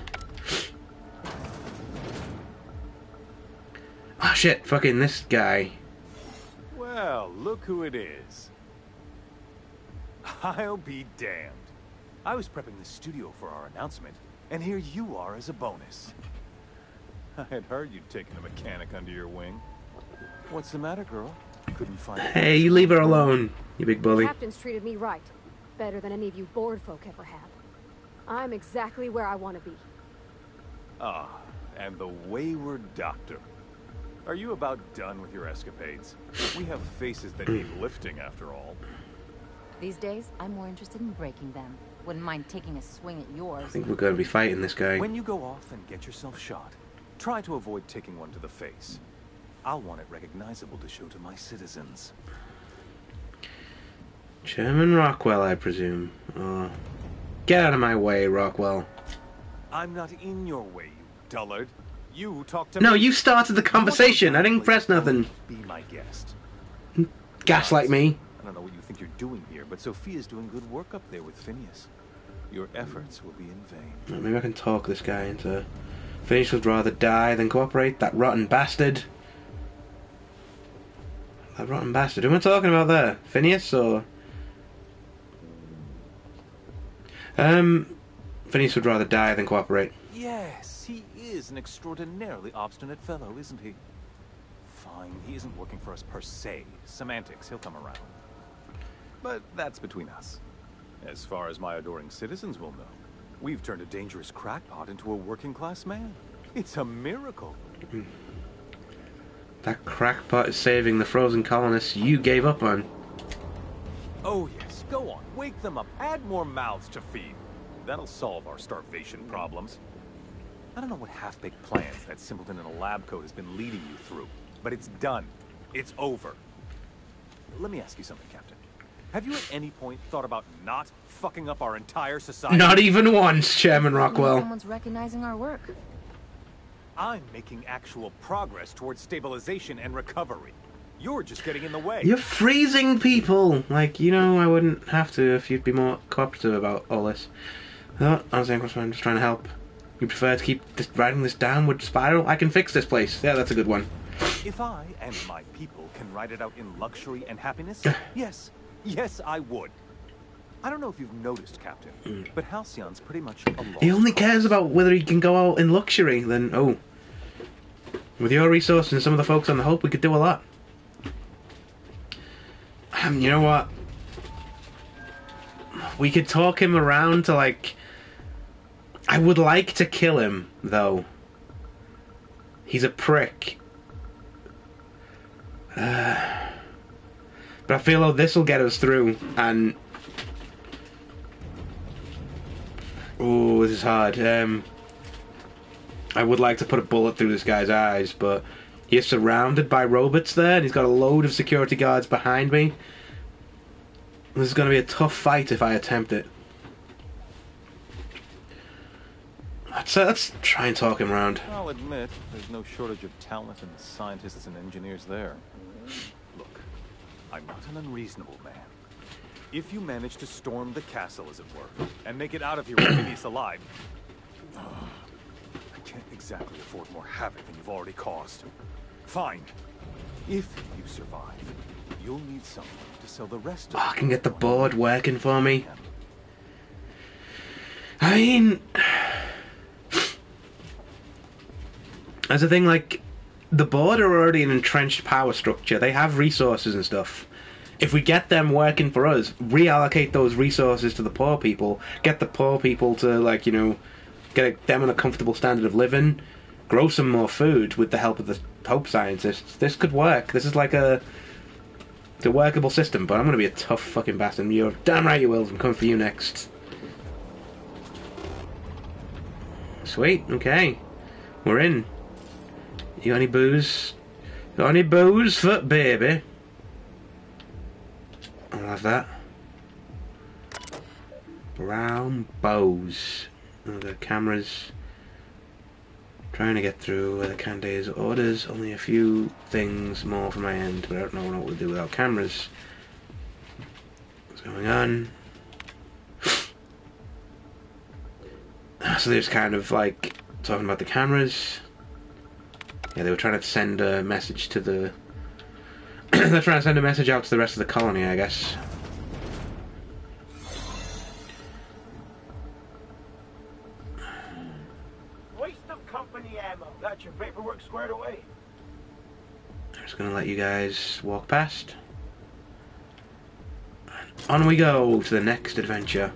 Oh shit, fucking this guy. Well, look who it is. I'll be damned. I was prepping the studio for our announcement, and here you are as a bonus. I had heard you'd taken a mechanic under your wing. What's the matter, girl? Couldn't find it. Hey, you leave her alone, you big bully. The captain's treated me right. Better than any of you bored folk ever have. I'm exactly where I want to be. Ah, and the wayward doctor. Are you about done with your escapades? We have faces that need lifting, after all. These days, I'm more interested in breaking them. Wouldn't mind taking a swing at yours. I think we're going to be fighting this guy. When you go off and get yourself shot, try to avoid taking one to the face. I'll want it recognizable to show to my citizens. Chairman Rockwell, I presume. Get out of my way, Rockwell. I'm not in your way, you dullard. You talk to No, me. you started the conversation. I didn't press nothing. Be my guest. Gaslight me. I don't know what you think you're doing here, but Sophia's doing good work up there with Phineas. Your efforts will be in vain. Maybe I can talk this guy into... Phineas would rather die than cooperate. That rotten bastard. That rotten bastard. Who am I talking about there? Phineas or... Phineas would rather die than cooperate. Yes, he is an extraordinarily obstinate fellow, isn't he? Fine, he isn't working for us per se. Semantics, he'll come around. But that's between us. As far as my adoring citizens will know, we've turned a dangerous crackpot into a working-class man. It's a miracle. That crackpot is saving the frozen colonists you gave up on. Oh yes, go on, wake them up, add more mouths to feed. That'll solve our starvation problems. I don't know what half-baked plans that simpleton in a lab coat has been leading you through, but it's done. It's over. Let me ask you something, Captain. Have you at any point thought about not fucking up our entire society? Not even once, Chairman Rockwell. Someone's recognizing our work. I'm making actual progress towards stabilization and recovery. You're just getting in the way. You're freezing people. Like, you know, I wouldn't have to if you'd be more cooperative about all this. No, honestly, I'm just trying to help. You prefer to keep riding this downward spiral? I can fix this place. Yeah, that's a good one. If I and my people can ride it out in luxury and happiness, yes. Yes, I would. I don't know if you've noticed, Captain, but Halcyon's pretty much a lost He only cause. cares about whether he can go out in luxury, then, oh. With your resources and some of the folks on the Hope, we could do a lot. You know what? We could talk him around to, like... I would like to kill him, though. He's a prick. But I feel like this will get us through, and... Oh, this is hard. I would like to put a bullet through this guy's eyes, but he is surrounded by robots there, and he's got a load of security guards behind me. This is going to be a tough fight if I attempt it. Let's try and talk him around. I'll admit, there's no shortage of talent in the scientists and engineers there. Look, I'm not an unreasonable man. If you manage to storm the castle, as it were, and make it out of here with Phineas alive, I can't exactly afford more havoc than you've already caused. Fine. If you survive, you'll need someone to sell the rest of I can get the board working for me. I mean... As a thing, like, the board are already an entrenched power structure. They have resources and stuff. If we get them working for us, reallocate those resources to the poor people, get the poor people to, like, you know, get them on a comfortable standard of living, grow some more food with the help of the Hope scientists, this could work. This is like it's a workable system, but I'm going to be a tough fucking bastard. You're damn right you will. I'm coming for you next. Sweet, okay. We're in. You got any booze? Got any booze for baby? I'll have that. Brown bows. Oh, the cameras. Trying to get through where the Candace orders. Only a few things more from my end, but I don't know what we'll do without cameras. What's going on? So they're just kind of like talking about the cameras. Yeah, they were trying to send a message to the... They're trying to send a message out to the rest of the colony, I guess. Waste of company ammo. Got your paperwork squared away. I'm just going to let you guys walk past. On we go to the next adventure.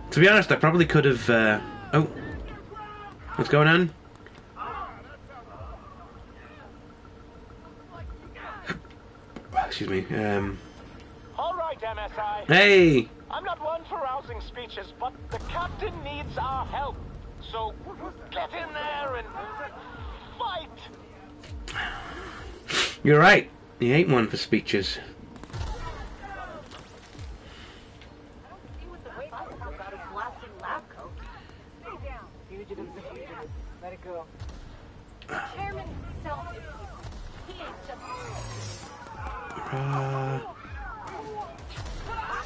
To be honest, I probably could have... Oh, what's going on? Excuse me. All right, MSI. Hey! I'm not one for rousing speeches, but the captain needs our help. So get in there and fight. You're right. He ain't one for speeches. Let it go. Chairman himself. He ain't just.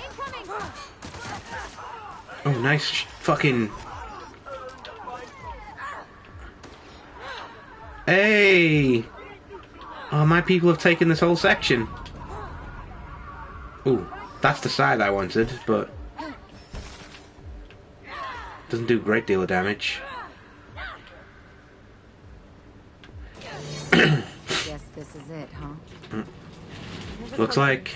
Incoming. Oh, nice fucking. Hey! Oh, my people have taken this whole section. Ooh, that's the side I wanted, but doesn't do a great deal of damage. Guess this is it, huh? Looks like.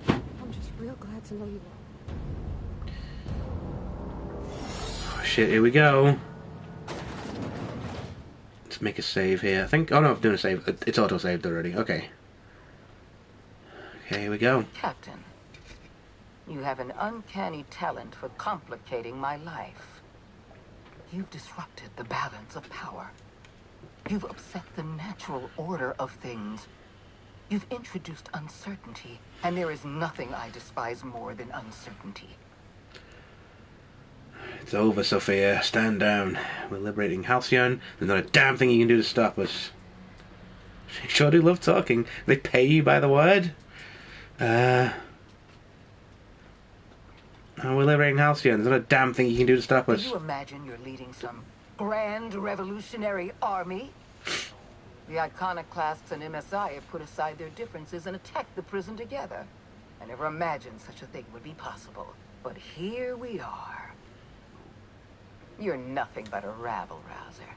I'm just real glad to know you all. Oh, shit, here we go. Let's make a save here. I think. Oh no, I'm doing a save. It's auto saved already. Okay. Okay, here we go. Captain, you have an uncanny talent for complicating my life. You've disrupted the balance of power. You've upset the natural order of things. You've introduced uncertainty, and there is nothing I despise more than uncertainty. It's over, Sophia. Stand down. We're liberating Halcyon. There's not a damn thing you can do to stop us. They sure do love talking. They pay you by the word. Oh, we're liberating Halcyon. There's not a damn thing you can do to stop us. Do you imagine you're leading some grand revolutionary army? The iconoclasts and MSI have put aside their differences and attacked the prison together. I never imagined such a thing would be possible. But here we are. You're nothing but a rabble-rouser.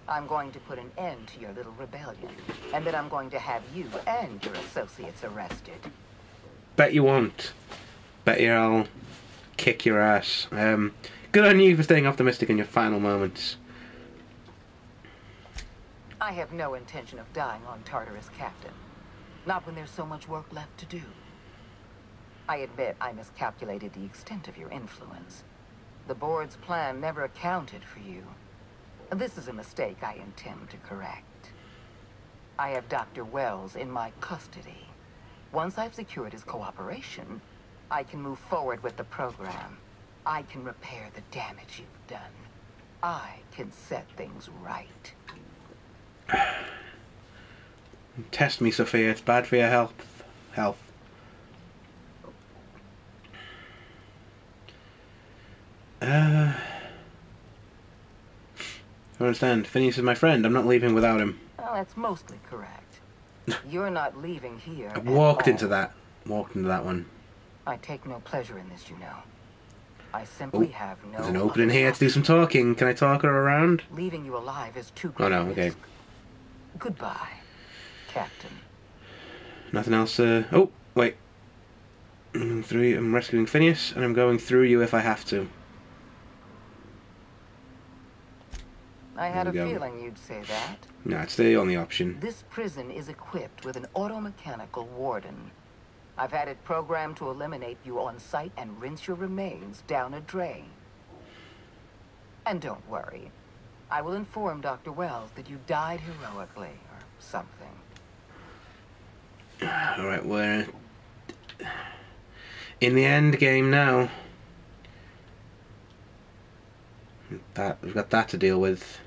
I'm going to put an end to your little rebellion. And then I'm going to have you and your associates arrested. Bet you won't. Bet you I'll kick your ass. Good on you for staying optimistic in your final moments. I have no intention of dying on Tartarus, Captain. Not when there's so much work left to do. I admit I miscalculated the extent of your influence. The board's plan never accounted for you. This is a mistake I intend to correct. I have Dr. Wells in my custody. Once I've secured his cooperation, I can move forward with the program. I can repair the damage you've done. I can set things right. Test me, Sophia. It's bad for your health. I understand. Phineas is my friend. I'm not leaving without him. Well, that's mostly correct. You're not leaving here. I walked into that. Walked into that one. I take no pleasure in this, you know. I simply have no. There's an opening here to do some talking. Can I talk her around? Leaving you alive is too great. Oh no. Okay. Goodbye, Captain. Nothing else. Oh wait. I'm rescuing Phineas, and I'm going through you if I have to. I had a feeling you'd say that. No, it's the only option. This prison is equipped with an automechanical warden. I've had it programmed to eliminate you on sight and rinse your remains down a drain. And don't worry. I will inform Dr. Wells that you died heroically, or something. Alright, we're in the end game now. We've got that to deal with.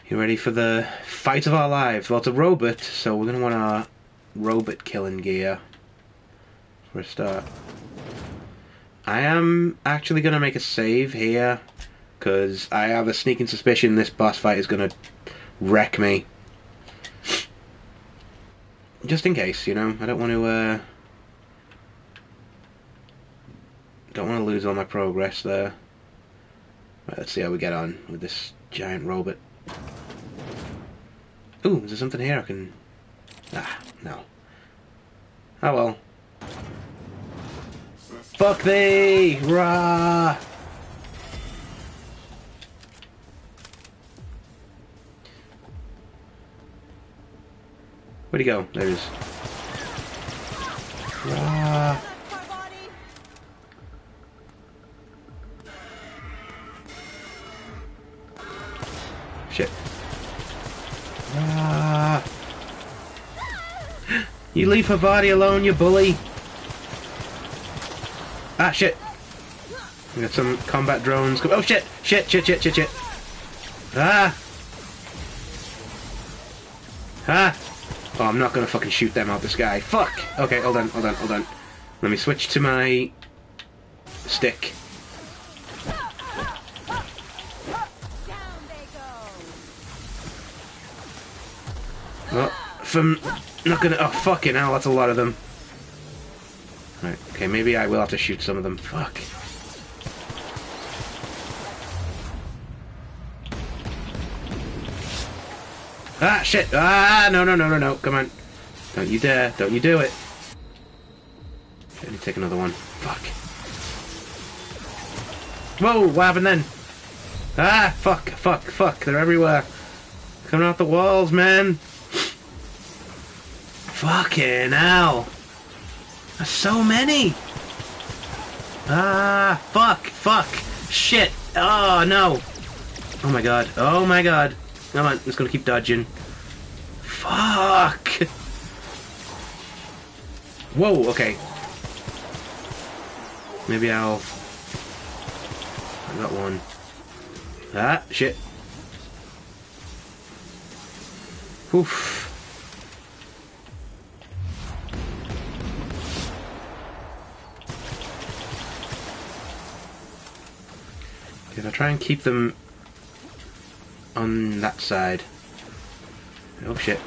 You ready for the fight of our lives? Well, it's a robot, so we're going to want our robot killing gear for a start. I am actually going to make a save here, because I have a sneaking suspicion this boss fight is going to wreck me. Just in case, you know, I don't want to lose all my progress there. Right, let's see how we get on with this giant robot. Ooh, is there something here I can... Ah, no. Oh well. Fuck thee! Rah! Where'd he go? There he is. Rah! You leave her body alone, you bully. Ah, shit. We got some combat drones. Oh, shit. Shit. Ah. Ah. Oh, I'm not gonna fucking shoot them out the sky. Fuck. Okay, hold on. Let me switch to my stick. Oh, from not gonna. Oh, fucking hell, that's a lot of them. Right, okay, maybe I will have to shoot some of them. Fuck. Ah, shit! Ah, no. Come on. Don't you dare. Don't you do it. Let me take another one. Fuck. Whoa, what happened then? Ah, fuck. They're everywhere. Coming out the walls, man. Fucking hell. There's so many. Ah, fuck. Shit. Oh, no. Oh, my God. Come on, I'm just gonna keep dodging. Fuck! Whoa, okay. Maybe I got one. Ah, shit. Oof. If I try and keep them on that side. Oh shit.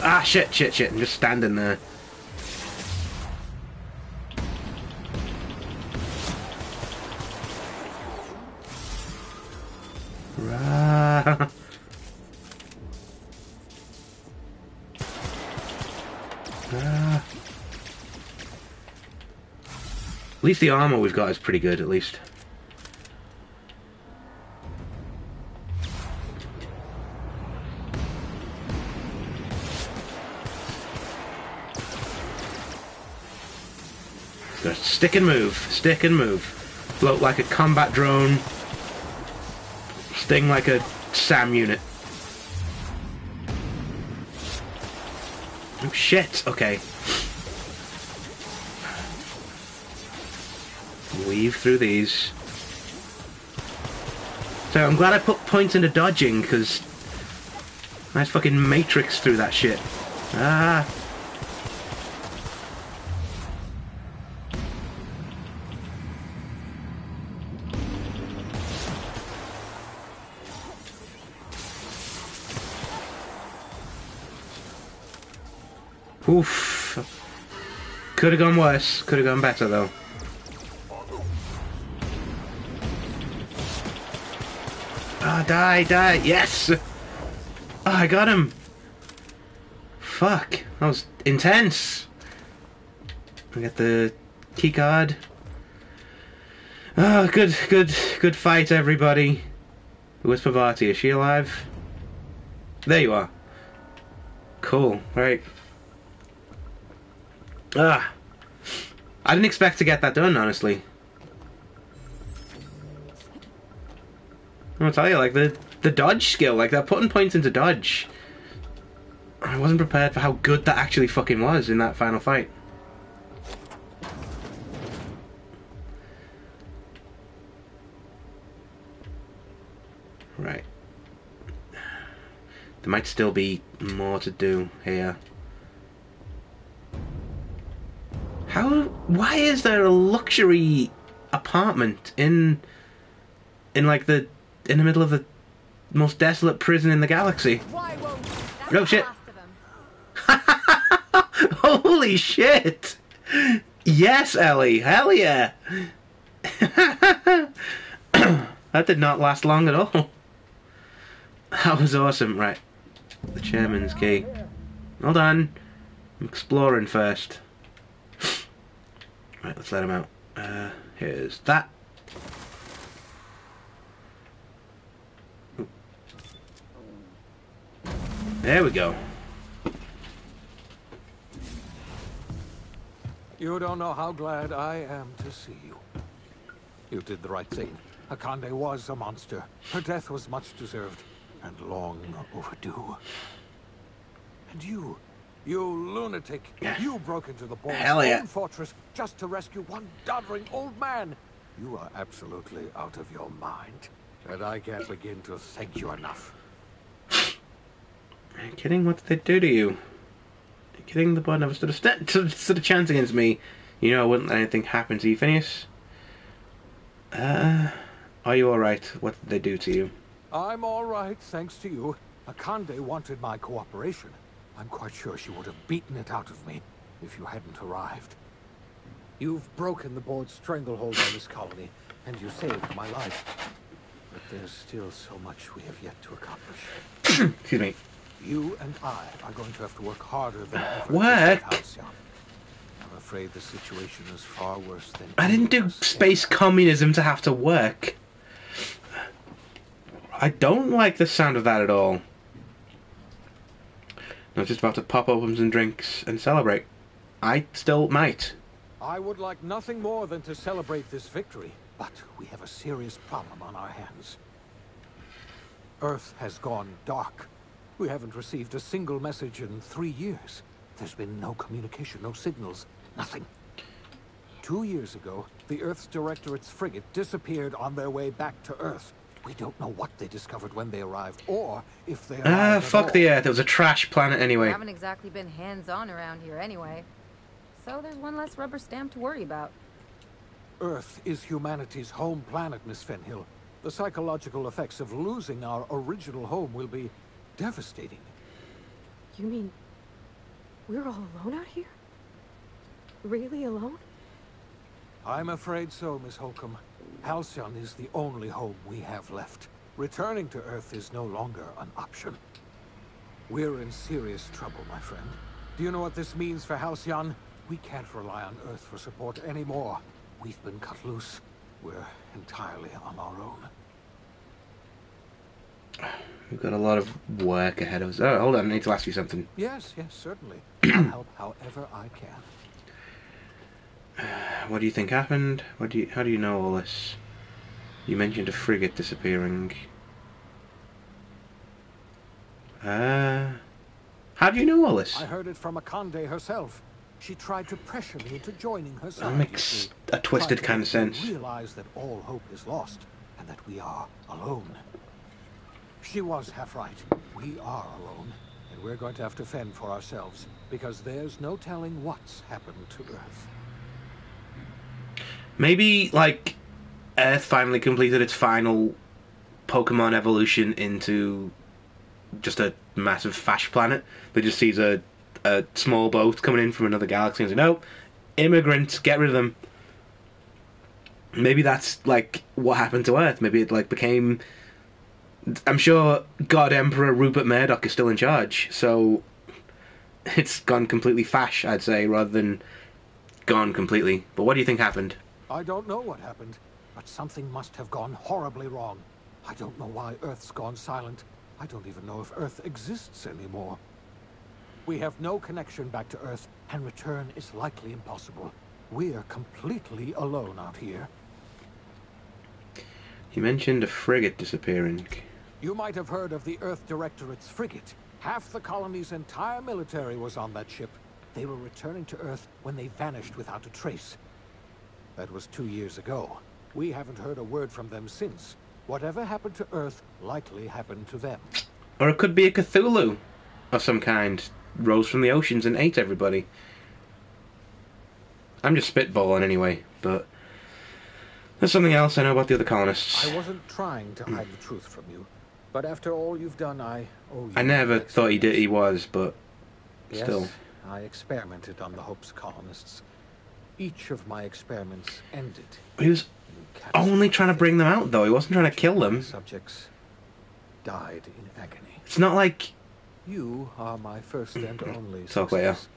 Ah, shit. I'm just standing there. Rah. Ah. At least the armor we've got is pretty good, at least. Stick and move. Float like a combat drone. Sting like a SAM unit. Oh shit, okay. Weave through these. So I'm glad I put points into dodging, because nice fucking matrix through that shit. Ah. Oof. Could have gone worse. Could have gone better, though. Ah, die. Yes! Oh, I got him. Fuck. That was intense. I got the key card. Oh, good fight, everybody. Whisper Barty, is she alive? There you are. Cool. Right. Ah, I didn't expect to get that done, honestly. I'm gonna tell you, like, the dodge skill, like, that putting points into dodge. I wasn't prepared for how good that actually fucking was in that final fight. Right. There might still be more to do here. Why is there a luxury apartment in like in the middle of the most desolate prison in the galaxy? Oh shit. Holy shit. Yes, Ellie. Hell yeah. That did not last long at all. That was awesome. Right. The chairman's key. Hold on. I'm exploring first. Right, let's let him out. Here's that. Ooh. There we go. You don't know how glad I am to see you. You did the right thing. Akande was a monster. Her death was much deserved, and long overdue. And you lunatic, you broke into the board's Hell yeah. own fortress just to rescue one doddering old man. You are absolutely out of your mind. And I can't begin to thank you enough. Are you kidding? What did they do to you? Are you kidding? The board never stood a chance against me. You know I wouldn't let anything happen to you, Phineas. Are you alright? What did they do to you? I'm all right, thanks to you. Akande wanted my cooperation. I'm quite sure she would have beaten it out of me if you hadn't arrived. You've broken the board's stranglehold on this colony, and you saved my life. But there's still so much we have yet to accomplish. Excuse me. You and I are going to have to work harder than ever. What? Halcyon. I'm afraid the situation is far worse than... I didn't do space communism to have to work. I don't like the sound of that at all. I'm just about to pop open some drinks and celebrate. I still might. I would like nothing more than to celebrate this victory, but we have a serious problem on our hands. Earth has gone dark. We haven't received a single message in 3 years. There's been no communication, no signals, nothing. 2 years ago, the Earth's Directorate's frigate disappeared on their way back to Earth. We don't know what they discovered when they arrived, or if they arrived fuck at all. the Earth. It was a trash planet anyway. We haven't exactly been hands-on around here anyway. So there's one less rubber stamp to worry about. Earth is humanity's home planet, Miss Fenhill. The psychological effects of losing our original home will be devastating. You mean we're all alone out here? Really alone? I'm afraid so, Miss Holcomb. Halcyon is the only home we have left. Returning to Earth is no longer an option. We're in serious trouble, my friend. Do you know what this means for Halcyon? We can't rely on Earth for support anymore. We've been cut loose. We're entirely on our own. We've got a lot of work ahead of us. Oh, hold on. I need to ask you something. Yes, certainly. I'll help however I can. What do you think happened? How do you know all this? You mentioned a frigate disappearing. How do you know all this? I heard it from Akande herself. She tried to pressure me into joining her side. That makes a twisted kind of sense. Realize that all hope is lost and that we are alone. She was half right. We are alone, and we're going to have to fend for ourselves because there's no telling what's happened to Earth. Maybe, like, Earth finally completed its final Pokemon evolution into just a massive fash planet that just sees a small boat coming in from another galaxy and says, no, immigrants, get rid of them. Maybe that's, like, what happened to Earth. Maybe it, like, became... I'm sure God Emperor Rupert Murdoch is still in charge, so it's gone completely fash, I'd say, rather than gone completely. But what do you think happened? I don't know what happened, but something must have gone horribly wrong. I don't know why Earth's gone silent. I don't even know if Earth exists anymore. We have no connection back to Earth, and return is likely impossible. We're completely alone out here. You mentioned a frigate disappearing. You might have heard of the Earth Directorate's frigate. Half the colony's entire military was on that ship. They were returning to Earth when they vanished without a trace. That was 2 years ago. We haven't heard a word from them since. Whatever happened to Earth likely happened to them. Or it could be a Cthulhu of some kind. Rose from the oceans and ate everybody. I'm just spitballing anyway, but there's something else I know about the other colonists. I wasn't trying to hide the truth from you, but after all you've done, I owe you. I never thought he was, but still. Yes, I experimented on the Hope's colonists. Each of my experiments ended. He was only trying to bring them out, though. He wasn't trying to kill them. Subjects died in agony. It's not like... You are my first and only Talk later. success.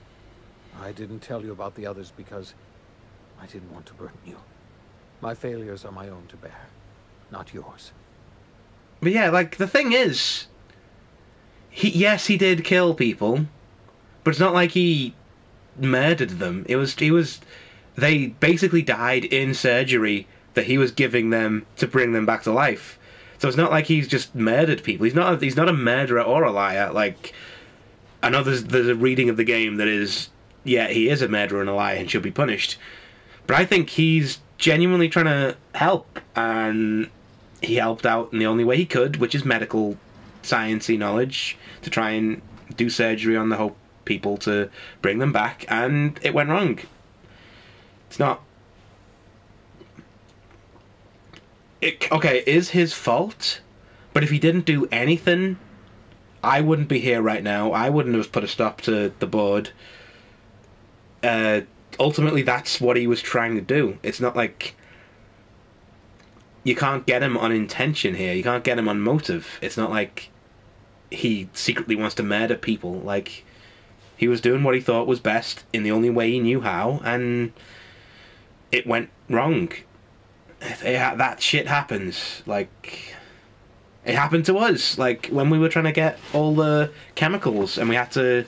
I didn't tell you about the others because I didn't want to burden you. My failures are my own to bear, not yours. But yeah, like, the thing is... Yes, he did kill people, but it's not like he murdered them. They basically died in surgery that he was giving them to bring them back to life. So it's not like he's just murdered people. He's not a murderer or a liar. Like, I know there's a reading of the game that is, yeah, he is a murderer and a liar and should be punished. But I think he's genuinely trying to help, and he helped out in the only way he could, which is medical sciencey knowledge, to try and do surgery on the whole people to bring them back, and it went wrong. It's not... it is his fault, but if he didn't do anything, I wouldn't be here right now. I wouldn't have put a stop to the board. Ultimately, that's what he was trying to do. It's not like... you can't get him on intention here. You can't get him on motive. It's not like he secretly wants to murder people. Like, he was doing what he thought was best in the only way he knew how, and it went wrong. That shit happens. Like, it happened to us. Like, when we were trying to get all the chemicals, and we had to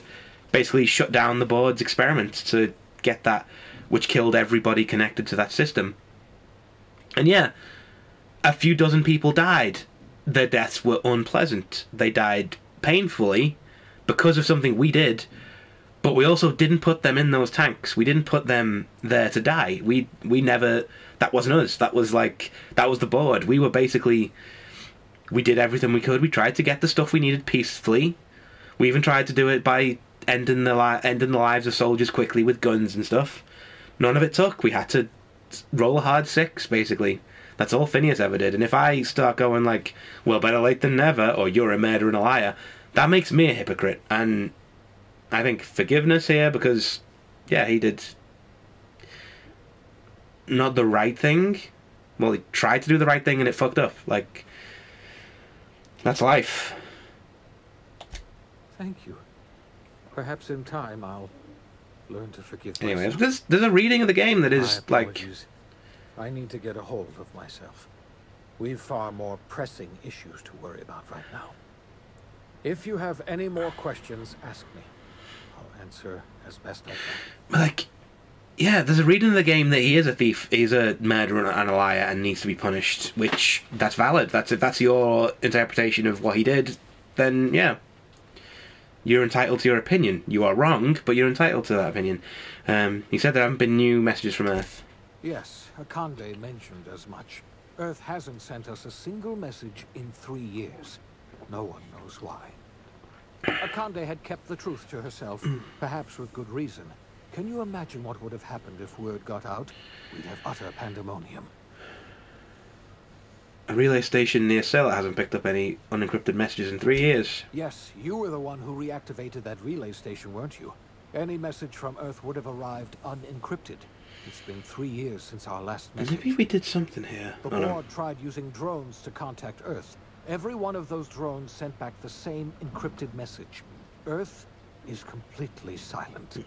basically shut down the board's experiment to get that, which killed everybody connected to that system. And yeah, a few dozen people died. Their deaths were unpleasant. They died painfully because of something we did, but we also didn't put them in those tanks. We didn't put them there to die. We never... that wasn't us. That was the board. We were basically... we did everything we could. We tried to get the stuff we needed peacefully. We even tried to do it by ending the lives of soldiers quickly with guns and stuff. None of it took. We had to roll a hard 6, basically. That's all Phineas ever did. And if I start going like, well, better late than never, or you're a murderer and a liar, that makes me a hypocrite. And I think forgiveness here, because, yeah, he did not the right thing. Well, he tried to do the right thing and it fucked up. Like, that's life. Thank you. Perhaps in time I'll learn to forgive Anyway, myself. there's a reading of the game that is, My like... apologies. I need to get a hold of myself. We've far more pressing issues to worry about right now. If you have any more questions, ask me. I'll answer as best I can. Like, yeah, there's a reading of the game that he is a thief, he's a murderer and a liar and needs to be punished, which, that's valid. If that's your interpretation of what he did, then, yeah. You're entitled to your opinion. You are wrong, but you're entitled to that opinion. He said there haven't been new messages from Earth. Yes, Akande mentioned as much. Earth hasn't sent us a single message in 3 years. No one knows why. Akande had kept the truth to herself, perhaps with good reason. Can you imagine what would have happened if word got out? We'd have utter pandemonium. A relay station near Sela hasn't picked up any unencrypted messages in 3 years. Yes, you were the one who reactivated that relay station, weren't you? Any message from Earth would have arrived unencrypted. It's been 3 years since our last message. Maybe we did something here. The board tried using drones to contact Earth. Every one of those drones sent back the same encrypted message. Earth is completely silent.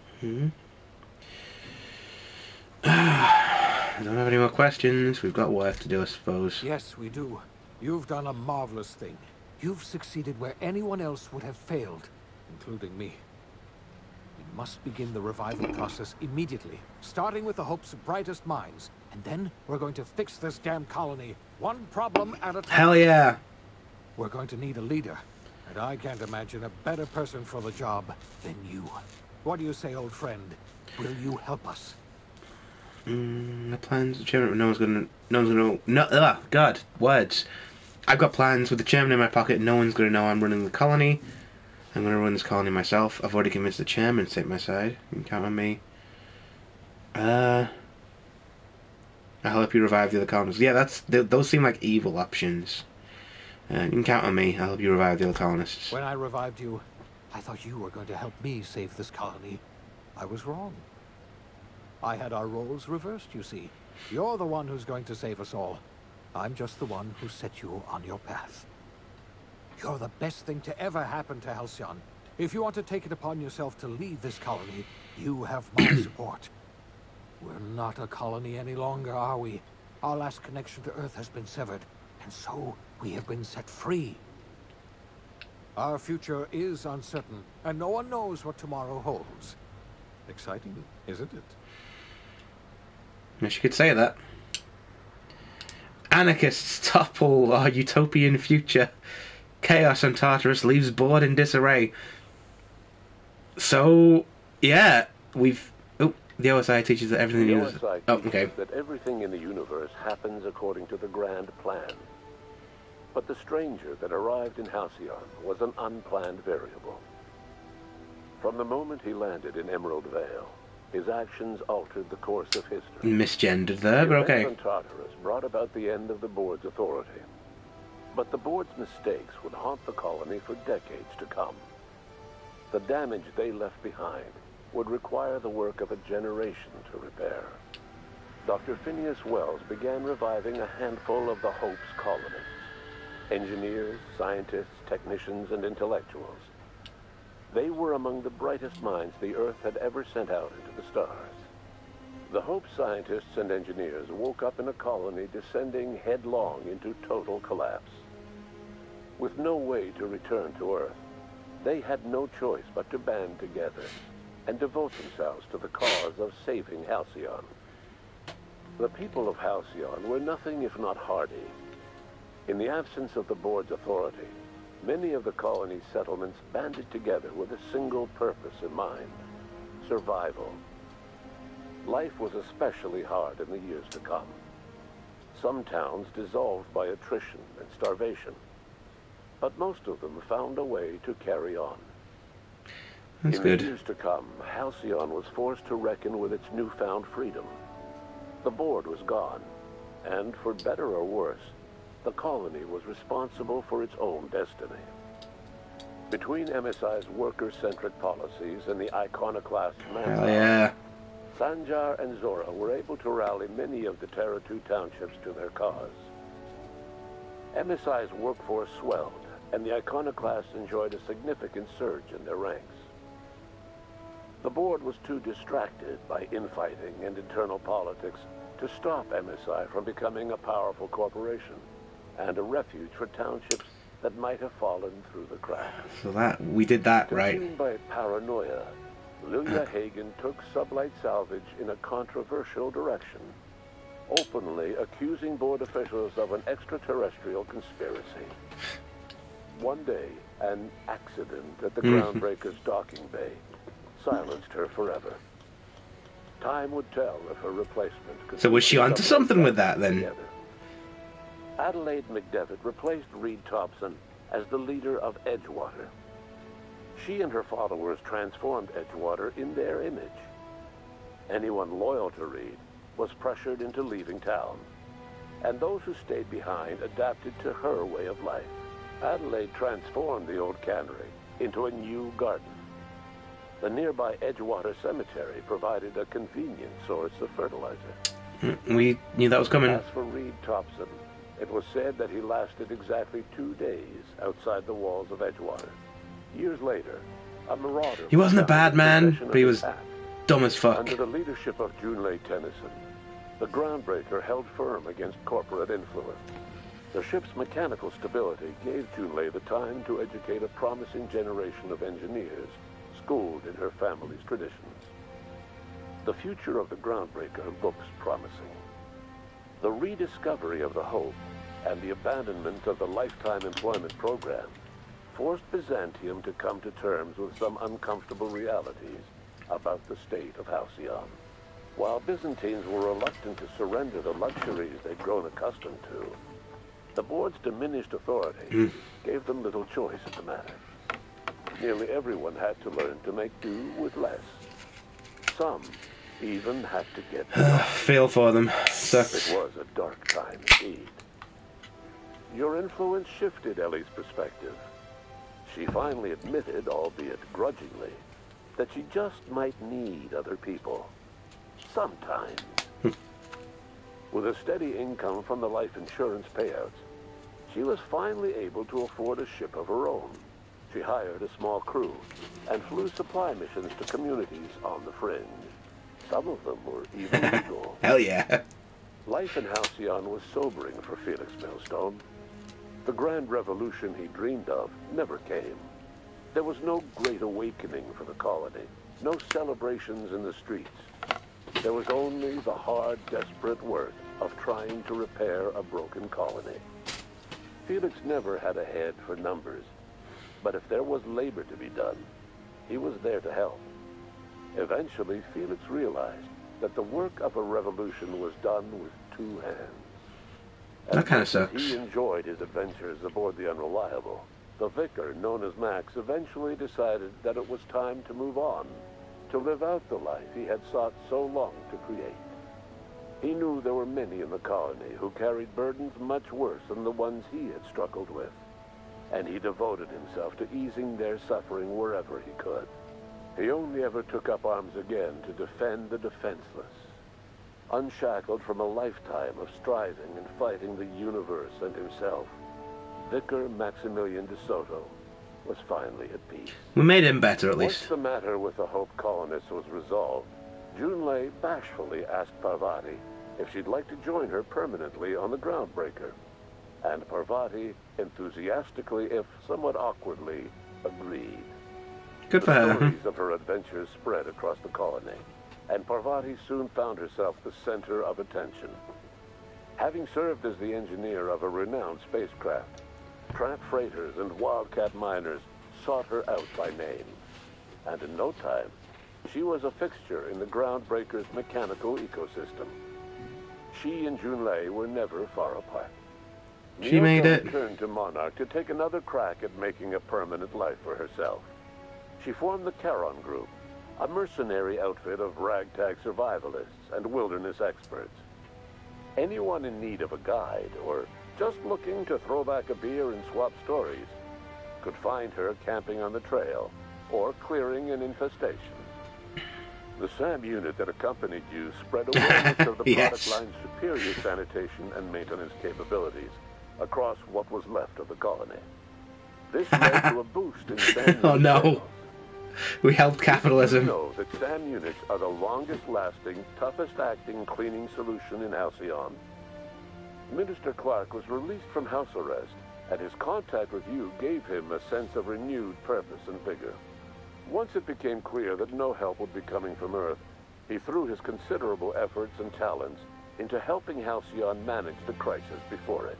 I don't have any more questions. We've got work to do, I suppose. Yes, we do. You've done a marvelous thing. You've succeeded where anyone else would have failed, including me. We must begin the revival process immediately, starting with the hopes of brightest minds. And then we're going to fix this damn colony, one problem at a time. Hell yeah. We're going to need a leader, and I can't imagine a better person for the job than you. What do you say, old friend? Will you help us? The plans, the chairman, no one's gonna know, God, words. I've got plans with the chairman in my pocket, no one's gonna know I'm running the colony. I'm gonna run this colony myself. I've already convinced the chairman to take my side. You can count on me. I'll help you revive the other colonists. Yeah, those seem like evil options. You can count on me, I'll help you revive the other colonists. When I revived you, I thought you were going to help me save this colony. I was wrong. I had our roles reversed, you see. You're the one who's going to save us all. I'm just the one who set you on your path. You're the best thing to ever happen to Halcyon. If you want to take it upon yourself to lead this colony, you have my support. We're not a colony any longer, are we? Our last connection to Earth has been severed, and so we have been set free. Our future is uncertain, and no one knows what tomorrow holds. Exciting, isn't it? Yes, you could say that. Anarchists topple our utopian future. Chaos on Tartarus leaves board in disarray. So, yeah, we've... Oh, the OSI teaches that everything The in the universe... OSI Oh, teaches okay. that everything in the universe happens according to the grand plan. But the stranger that arrived in Halcyon was an unplanned variable. From the moment he landed in Emerald Vale, his actions altered the course of history. Misgendered there, but The okay. events on Tartarus brought about the end of the board's authority. But the board's mistakes would haunt the colony for decades to come. The damage they left behind would require the work of a generation to repair. Dr. Phineas Wells began reviving a handful of the Hope's colonists. Engineers, scientists, technicians, and intellectuals. They were among the brightest minds the Earth had ever sent out into the stars. The Hope scientists and engineers woke up in a colony descending headlong into total collapse. With no way to return to Earth, they had no choice but to band together and devote themselves to the cause of saving Halcyon. The people of Halcyon were nothing if not hardy. In the absence of the board's authority, many of the colony's settlements banded together with a single purpose in mind: survival. Life was especially hard in the years to come. Some towns dissolved by attrition and starvation, but most of them found a way to carry on. That's in good. the years to come, Halcyon was forced to reckon with its newfound freedom. The board was gone, and for better or worse, the colony was responsible for its own destiny. Between MSI's worker-centric policies and the iconoclast manpower, Hell yeah. Sanjar and Zora were able to rally many of the Terra 2 townships to their cause. MSI's workforce swelled, and the iconoclasts enjoyed a significant surge in their ranks. The board was too distracted by infighting and internal politics to stop MSI from becoming a powerful corporation and a refuge for townships that might have fallen through the cracks. So that, we did that, right? Consumed by paranoia, Lulia Hagen took Sublight Salvage in a controversial direction, openly accusing board officials of an extraterrestrial conspiracy. One day, an accident at the Groundbreaker's docking bay silenced her forever. Time would tell if her replacement could... So was she onto something with that, then? Together. Adelaide McDevitt replaced Reed Thompson as the leader of Edgewater. She and her followers transformed Edgewater in their image. Anyone loyal to Reed was pressured into leaving town, and those who stayed behind adapted to her way of life. Adelaide transformed the old cannery into a new garden. The nearby Edgewater Cemetery provided a convenient source of fertilizer. We knew that was coming. As for Reed Thompson, it was said that he lasted exactly 2 days outside the walls of Edgewater. Years later, a marauder... He wasn't a bad man, possession but he of was the pack. dumb as fuck. Under the leadership of Junlei Tennyson, the Groundbreaker held firm against corporate influence. The ship's mechanical stability gave Junlei the time to educate a promising generation of engineers schooled in her family's traditions. The future of the Groundbreaker looks promising. The rediscovery of the Hope and the abandonment of the lifetime employment program forced Byzantium to come to terms with some uncomfortable realities about the state of Halcyon. While Byzantines were reluctant to surrender the luxuries they'd grown accustomed to, the board's diminished authority gave them little choice in the matter. Nearly everyone had to learn to make do with less. Some even had to get Feel for them. Sucks. It was a dark time indeed. Your influence shifted Ellie's perspective. She finally admitted, albeit grudgingly, that she just might need other people. Sometimes. With a steady income from the life insurance payouts, she was finally able to afford a ship of her own. She hired a small crew and flew supply missions to communities on the fringe. Some of them were even legal. Hell yeah. Life in Halcyon was sobering for Felix Millstone. The grand revolution he dreamed of never came. There was no great awakening for the colony, no celebrations in the streets. There was only the hard, desperate work of trying to repair a broken colony. Felix never had a head for numbers, but if there was labor to be done, he was there to help. Eventually, Felix realized that the work of a revolution was done with two hands. That kind of As sucks. he enjoyed his adventures aboard the Unreliable, the vicar, known as Max, eventually decided that it was time to move on, to live out the life he had sought so long to create. He knew there were many in the colony who carried burdens much worse than the ones he had struggled with, and he devoted himself to easing their suffering wherever he could. He only ever took up arms again to defend the defenseless. Unshackled from a lifetime of striving and fighting the universe and himself, Vicar Maximilian de Soto was finally at peace. We made him better, at least. Once the matter with the Hope colonists was resolved, Junlei bashfully asked Parvati if she'd like to join her permanently on the Groundbreaker. And Parvati enthusiastically, if somewhat awkwardly, agreed. Good for her. The stories of her adventures spread across the colony, and Parvati soon found herself the center of attention. Having served as the engineer of a renowned spacecraft, tramp freighters and wildcat miners sought her out by name. And in no time, she was a fixture in the Groundbreaker's mechanical ecosystem. She and Junlei were never far apart. She made it. Returned to Monarch to take another crack at making a permanent life for herself. She formed the Charon Group, a mercenary outfit of ragtag survivalists and wilderness experts. Anyone in need of a guide or just looking to throw back a beer and swap stories could find her camping on the trail or clearing an infestation. The SAM unit that accompanied you spread awareness of the Yes. product line's superior sanitation and maintenance capabilities across what was left of the colony. This led to a boost in SAM Oh unit no. sales. We helped You capitalism. know that SAM units are the longest-lasting, toughest-acting cleaning solution in Halcyon. Minister Clark was released from house arrest, and his contact with you gave him a sense of renewed purpose and vigor. Once it became clear that no help would be coming from Earth, he threw his considerable efforts and talents into helping Halcyon manage the crisis before it.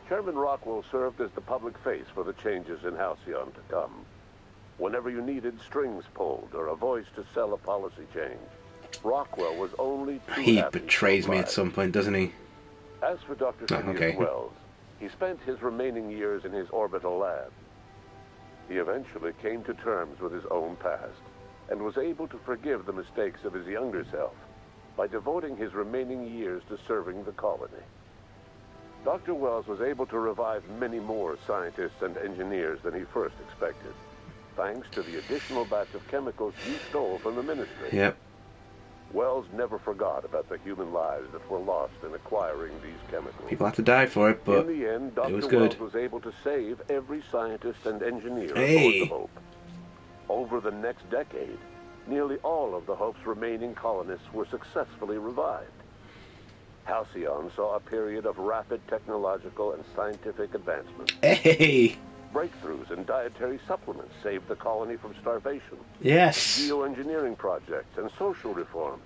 Chairman Rockwell served as the public face for the changes in Halcyon to come. Whenever you needed strings pulled or a voice to sell a policy change, Rockwell was only too He happy to betrays me at oblige. some point, doesn't he? As for Dr. Oh, Phineas okay. Wells, he spent his remaining years in his orbital lab. He eventually came to terms with his own past and was able to forgive the mistakes of his younger self by devoting his remaining years to serving the colony. Dr. Wells was able to revive many more scientists and engineers than he first expected, thanks to the additional batch of chemicals you stole from the ministry. Yep. Wells never forgot about the human lives that were lost in acquiring these chemicals. People had to die for it, but in the end, it Dr. was Wells good. was able to save every scientist and engineer Hey. aboard the Hope. Over the next decade, nearly all of the Hope's remaining colonists were successfully revived. Halcyon saw a period of rapid technological and scientific advancement. Hey! Breakthroughs in dietary supplements saved the colony from starvation. Yes. Geoengineering projects and social reforms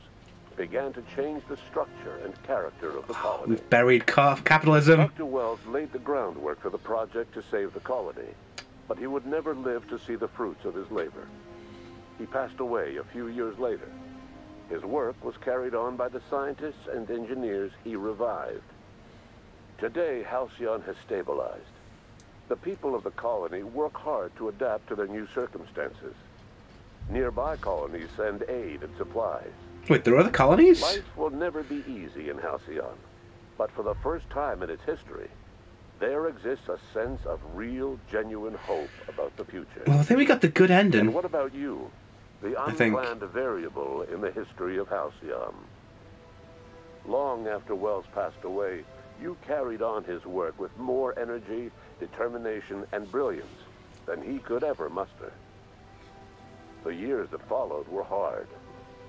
began to change the structure and character of the colony. We've buried capitalism. Dr. Wells laid the groundwork for the project to save the colony, but he would never live to see the fruits of his labor. He passed away a few years later. His work was carried on by the scientists and engineers he revived. Today, Halcyon has stabilized. The people of the colony work hard to adapt to their new circumstances. Nearby colonies send aid and supplies. Wait, there are other colonies? Life will never be easy in Halcyon, but for the first time in its history, there exists a sense of real, genuine hope about the future. Well, I think we got the good ending. And what about you? The I think. unplanned variable in the history of Halcyon. Long after Wells passed away, you carried on his work with more energy, determination, and brilliance than he could ever muster. The years that followed were hard,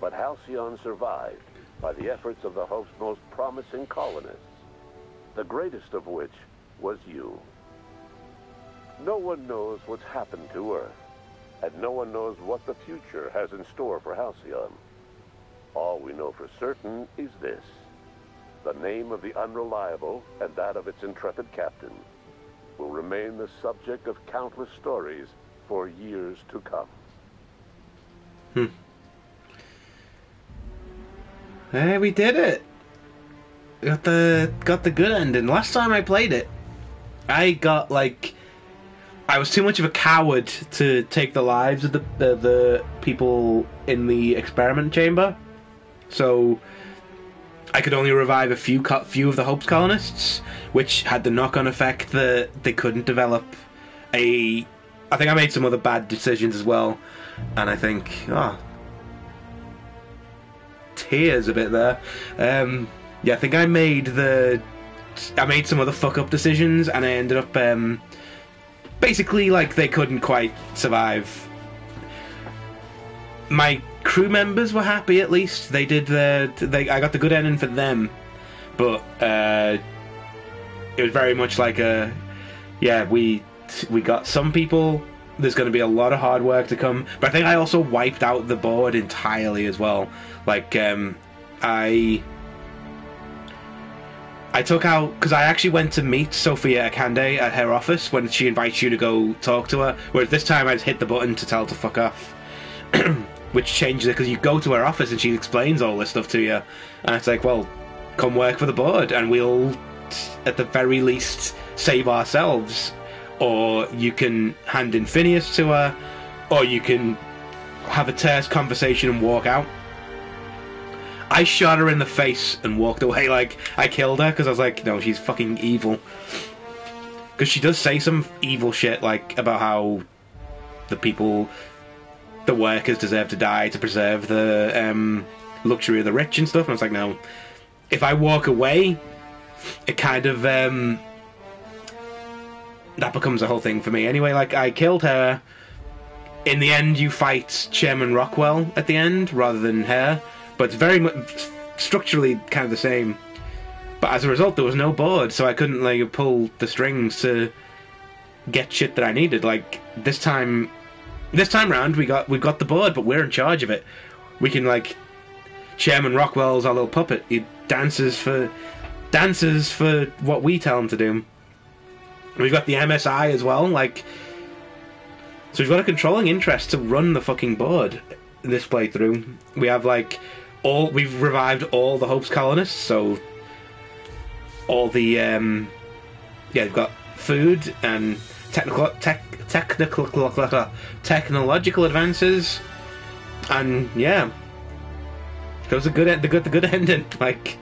but Halcyon survived by the efforts of the Hope's most promising colonists, the greatest of which was you. No one knows what's happened to Earth, and no one knows what the future has in store for Halcyon. All we know for certain is this: the name of the Unreliable and that of its intrepid captain will remain the subject of countless stories for years to come. Hey, we did it. Got the good ending. Last time I played it, I got like, I was too much of a coward to take the lives of the people in the experiment chamber, so I could only revive a few of the Hope's colonists, which had the knock-on effect that they couldn't develop a. I think I made some other bad decisions as well, and I think tears a bit there. Yeah, I think I made some other fuck-up decisions, and I ended up basically like they couldn't quite survive. My crew members were happy, at least. They did I got the good ending for them, but it was very much like we got some people. There's going to be a lot of hard work to come, but I think I also wiped out the board entirely as well. Like I took out, because I actually went to meet Sophia Akande at her office when she invites you to go talk to her, whereas this time I just hit the button to tell her to fuck off. Which changes it, because you go to her office and she explains all this stuff to you, and it's like, well, come work for the board and we'll at the very least save ourselves, or you can hand in Phineas to her, or you can have a terse conversation and walk out. I shot her in the face and walked away. Like, I killed her because I was like, no, she's fucking evil. Because she does say some evil shit, like, about how the workers deserve to die to preserve the luxury of the rich and stuff. And I was like, no. If I walk away, it kind of, that becomes a whole thing for me. Anyway, like, I killed her. In the end, you fight Chairman Rockwell at the end, rather than her. But it's very much structurally kind of the same. But as a result, there was no board, so I couldn't like pull the strings to get shit that I needed. Like this time round, we got the board, but we're in charge of it. We can like Chairman Rockwell's our little puppet. He dances for what we tell him to do. We've got the MSI as well. Like, so we've got a controlling interest to run the fucking board in this playthrough. We have like. We've revived all the Hope's colonists, so all the we've got food and technological advances, and yeah, it was the good ending. Like,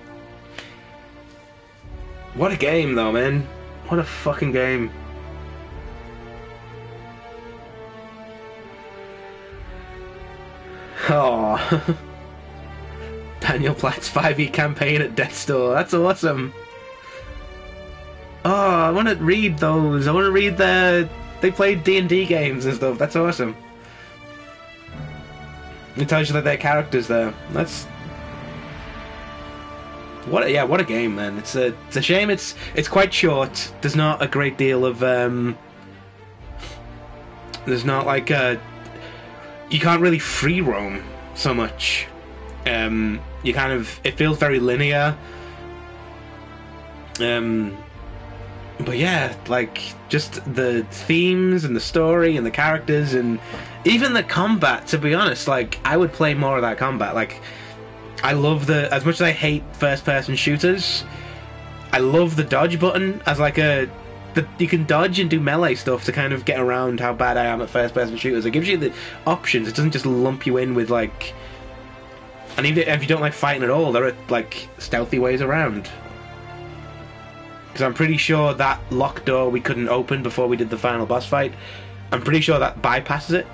what a game though, man! What a fucking game! Oh. Daniel Platt's 5e campaign at Death's Door. That's awesome. Oh, I want to read those. I want to read they played D&D games and stuff. That's awesome. It tells you that their characters there. That's what a game, man. It's a shame it's quite short. There's not a great deal of there's not like you can't really free roam so much. You kind of, it feels very linear. But yeah, like just the themes and the story and the characters and even the combat, to be honest, like I would play more of that combat. Like I love as much as I hate first person shooters, I love the dodge button as like you can dodge and do melee stuff to kind of get around how bad I am at first person shooters. It gives you the options. It doesn't just lump you in with like. And even if you don't like fighting at all, there are like stealthy ways around. Because I'm pretty sure that locked door we couldn't open before we did the final boss fight, I'm pretty sure that bypasses it.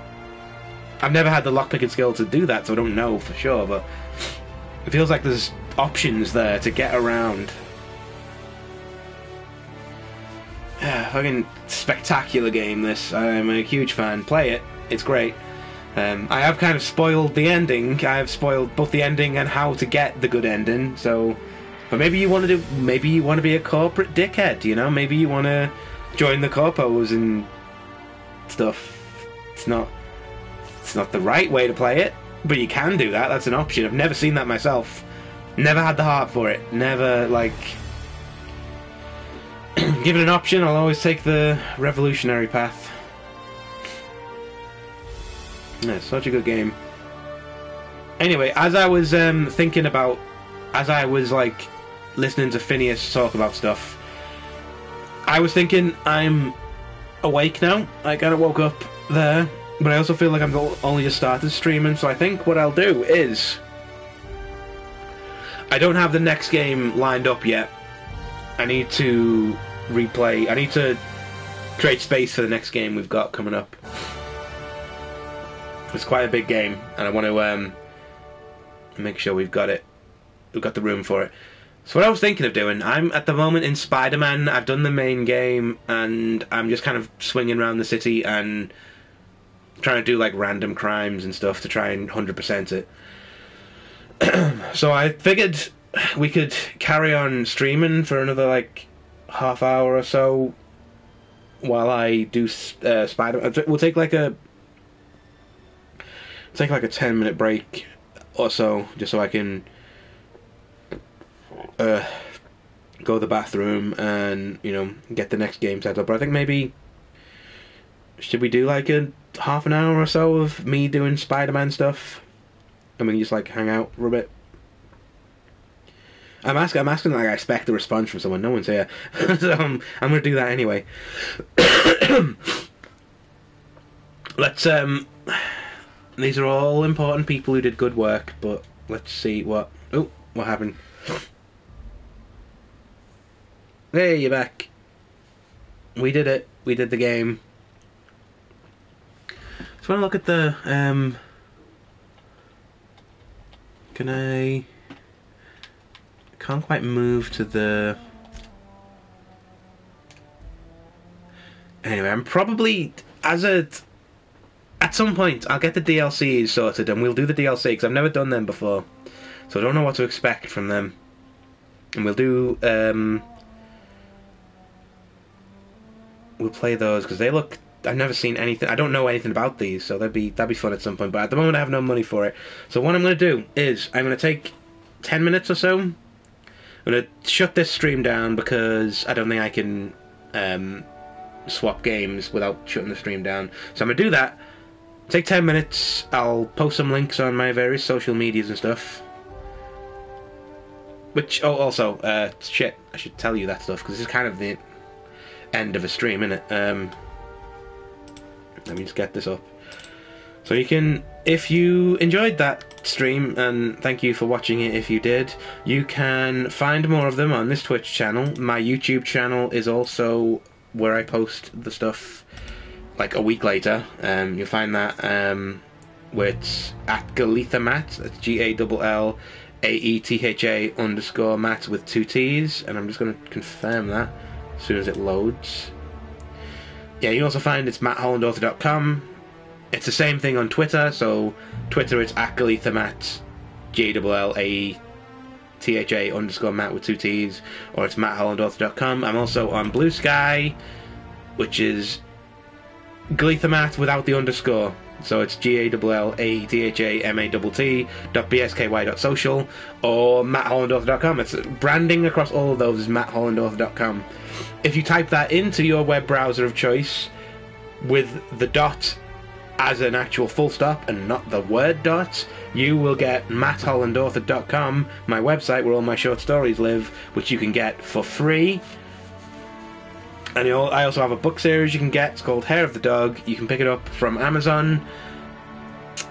I've never had the lockpicking skill to do that, so I don't know for sure, but it feels like there's options there to get around. Yeah, fucking spectacular game, this. I'm a huge fan. Play it. It's great. I have kind of spoiled the ending. I have spoiled both the ending and how to get the good ending. So, but maybe you want to be a corporate dickhead. You know, maybe you want to join the corpos and stuff. It's not the right way to play it, but you can do that. That's an option. I've never seen that myself. Never had the heart for it. Never like. Given an option, I'll always take the revolutionary path. Yeah, such a good game. Anyway, as I was thinking about, as I was like listening to Phineas talk about stuff, I was thinking I'm awake now. I kind of woke up there, but I also feel like I'm only just started streaming. So I think what I'll do is, I don't have the next game lined up yet. I need to replay. I need to create space for the next game we've got coming up. It's quite a big game, and I want to make sure we've got it. We've got the room for it. So what I was thinking of doing, I'm at the moment in Spider-Man. I've done the main game, and I'm just kind of swinging around the city and trying to do like random crimes and stuff to try and 100% it. So I figured we could carry on streaming for another like half hour or so while I do Spider-Man. We'll take like a 10-minute break or so, just so I can go to the bathroom and, you know, get the next game set up. But I think maybe should we do like a half an hour or so of me doing Spider-Man stuff, and we can just like hang out for a bit. I'm asking like I expect a response from someone. No one's here, so I'm gonna do that anyway. Let's these are all important people who did good work, but let's see what happened. Hey, you're back. We did it. We did the game. Just want to look at the can I can't quite move to the... Anyway, I'm probably at some point I'll get the DLCs sorted and we'll do the DLC, because I've never done them before, so I don't know what to expect from them. And we'll do we'll play those because they look... I've never seen anything. I don't know anything about these, so that'd be fun at some point. But at the moment, I have no money for it. So what I'm going to do is I'm going to take 10 minutes or so. I'm going to shut this stream down because I don't think I can swap games without shutting the stream down. So I'm going to do that. Take 10 minutes. I'll post some links on my various social medias and stuff. Which, also, shit, I should tell you that stuff because this is kind of the end of a stream, isn't it? Let me just get this up. So you can, if you enjoyed that stream, and thank you for watching it if you did, you can find more of them on this Twitch channel. My YouTube channel is also where I post the stuff like a week later. You'll find that where it's at GallethaMatt. That's GALLAETHA_Matt with 2 T's, and I'm just going to confirm that as soon as it loads. Yeah, you can also find it's matthollandauthor.com. It's the same thing on Twitter, so Twitter it's at GallethaMatt, GALLAETHA_Matt with 2 T's, or it's matthollandauthor.com. I'm also on Blue Sky, which is GallethaMatt without the underscore. So it's GALLAETHAMATT.bsky.social or matthollandauthor.com. It's branding across all of those is matthollandauthor.com. If you type that into your web browser of choice with the dot as an actual full stop and not the word dot, you will get matthollandauthor.com, my website where all my short stories live, which you can get for free. And I also have a book series you can get. It's called Hair of the Dog. You can pick it up from Amazon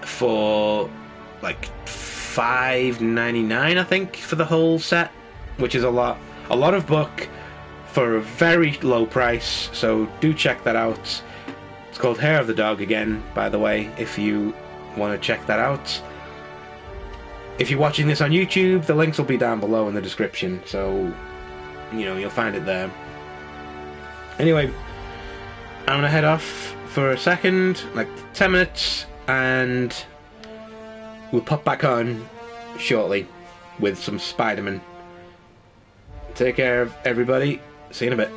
for like $5.99, I think, for the whole set, which is a lot of book for a very low price. So do check that out. It's called Hair of the Dog again, by the way, if you want to check that out. If you're watching this on YouTube, the links will be down below in the description, so you'll find it there. Anyway, I'm gonna head off for a second, like 10 minutes, and we'll pop back on shortly with some Spider-Man. Take care of everybody. See you in a bit.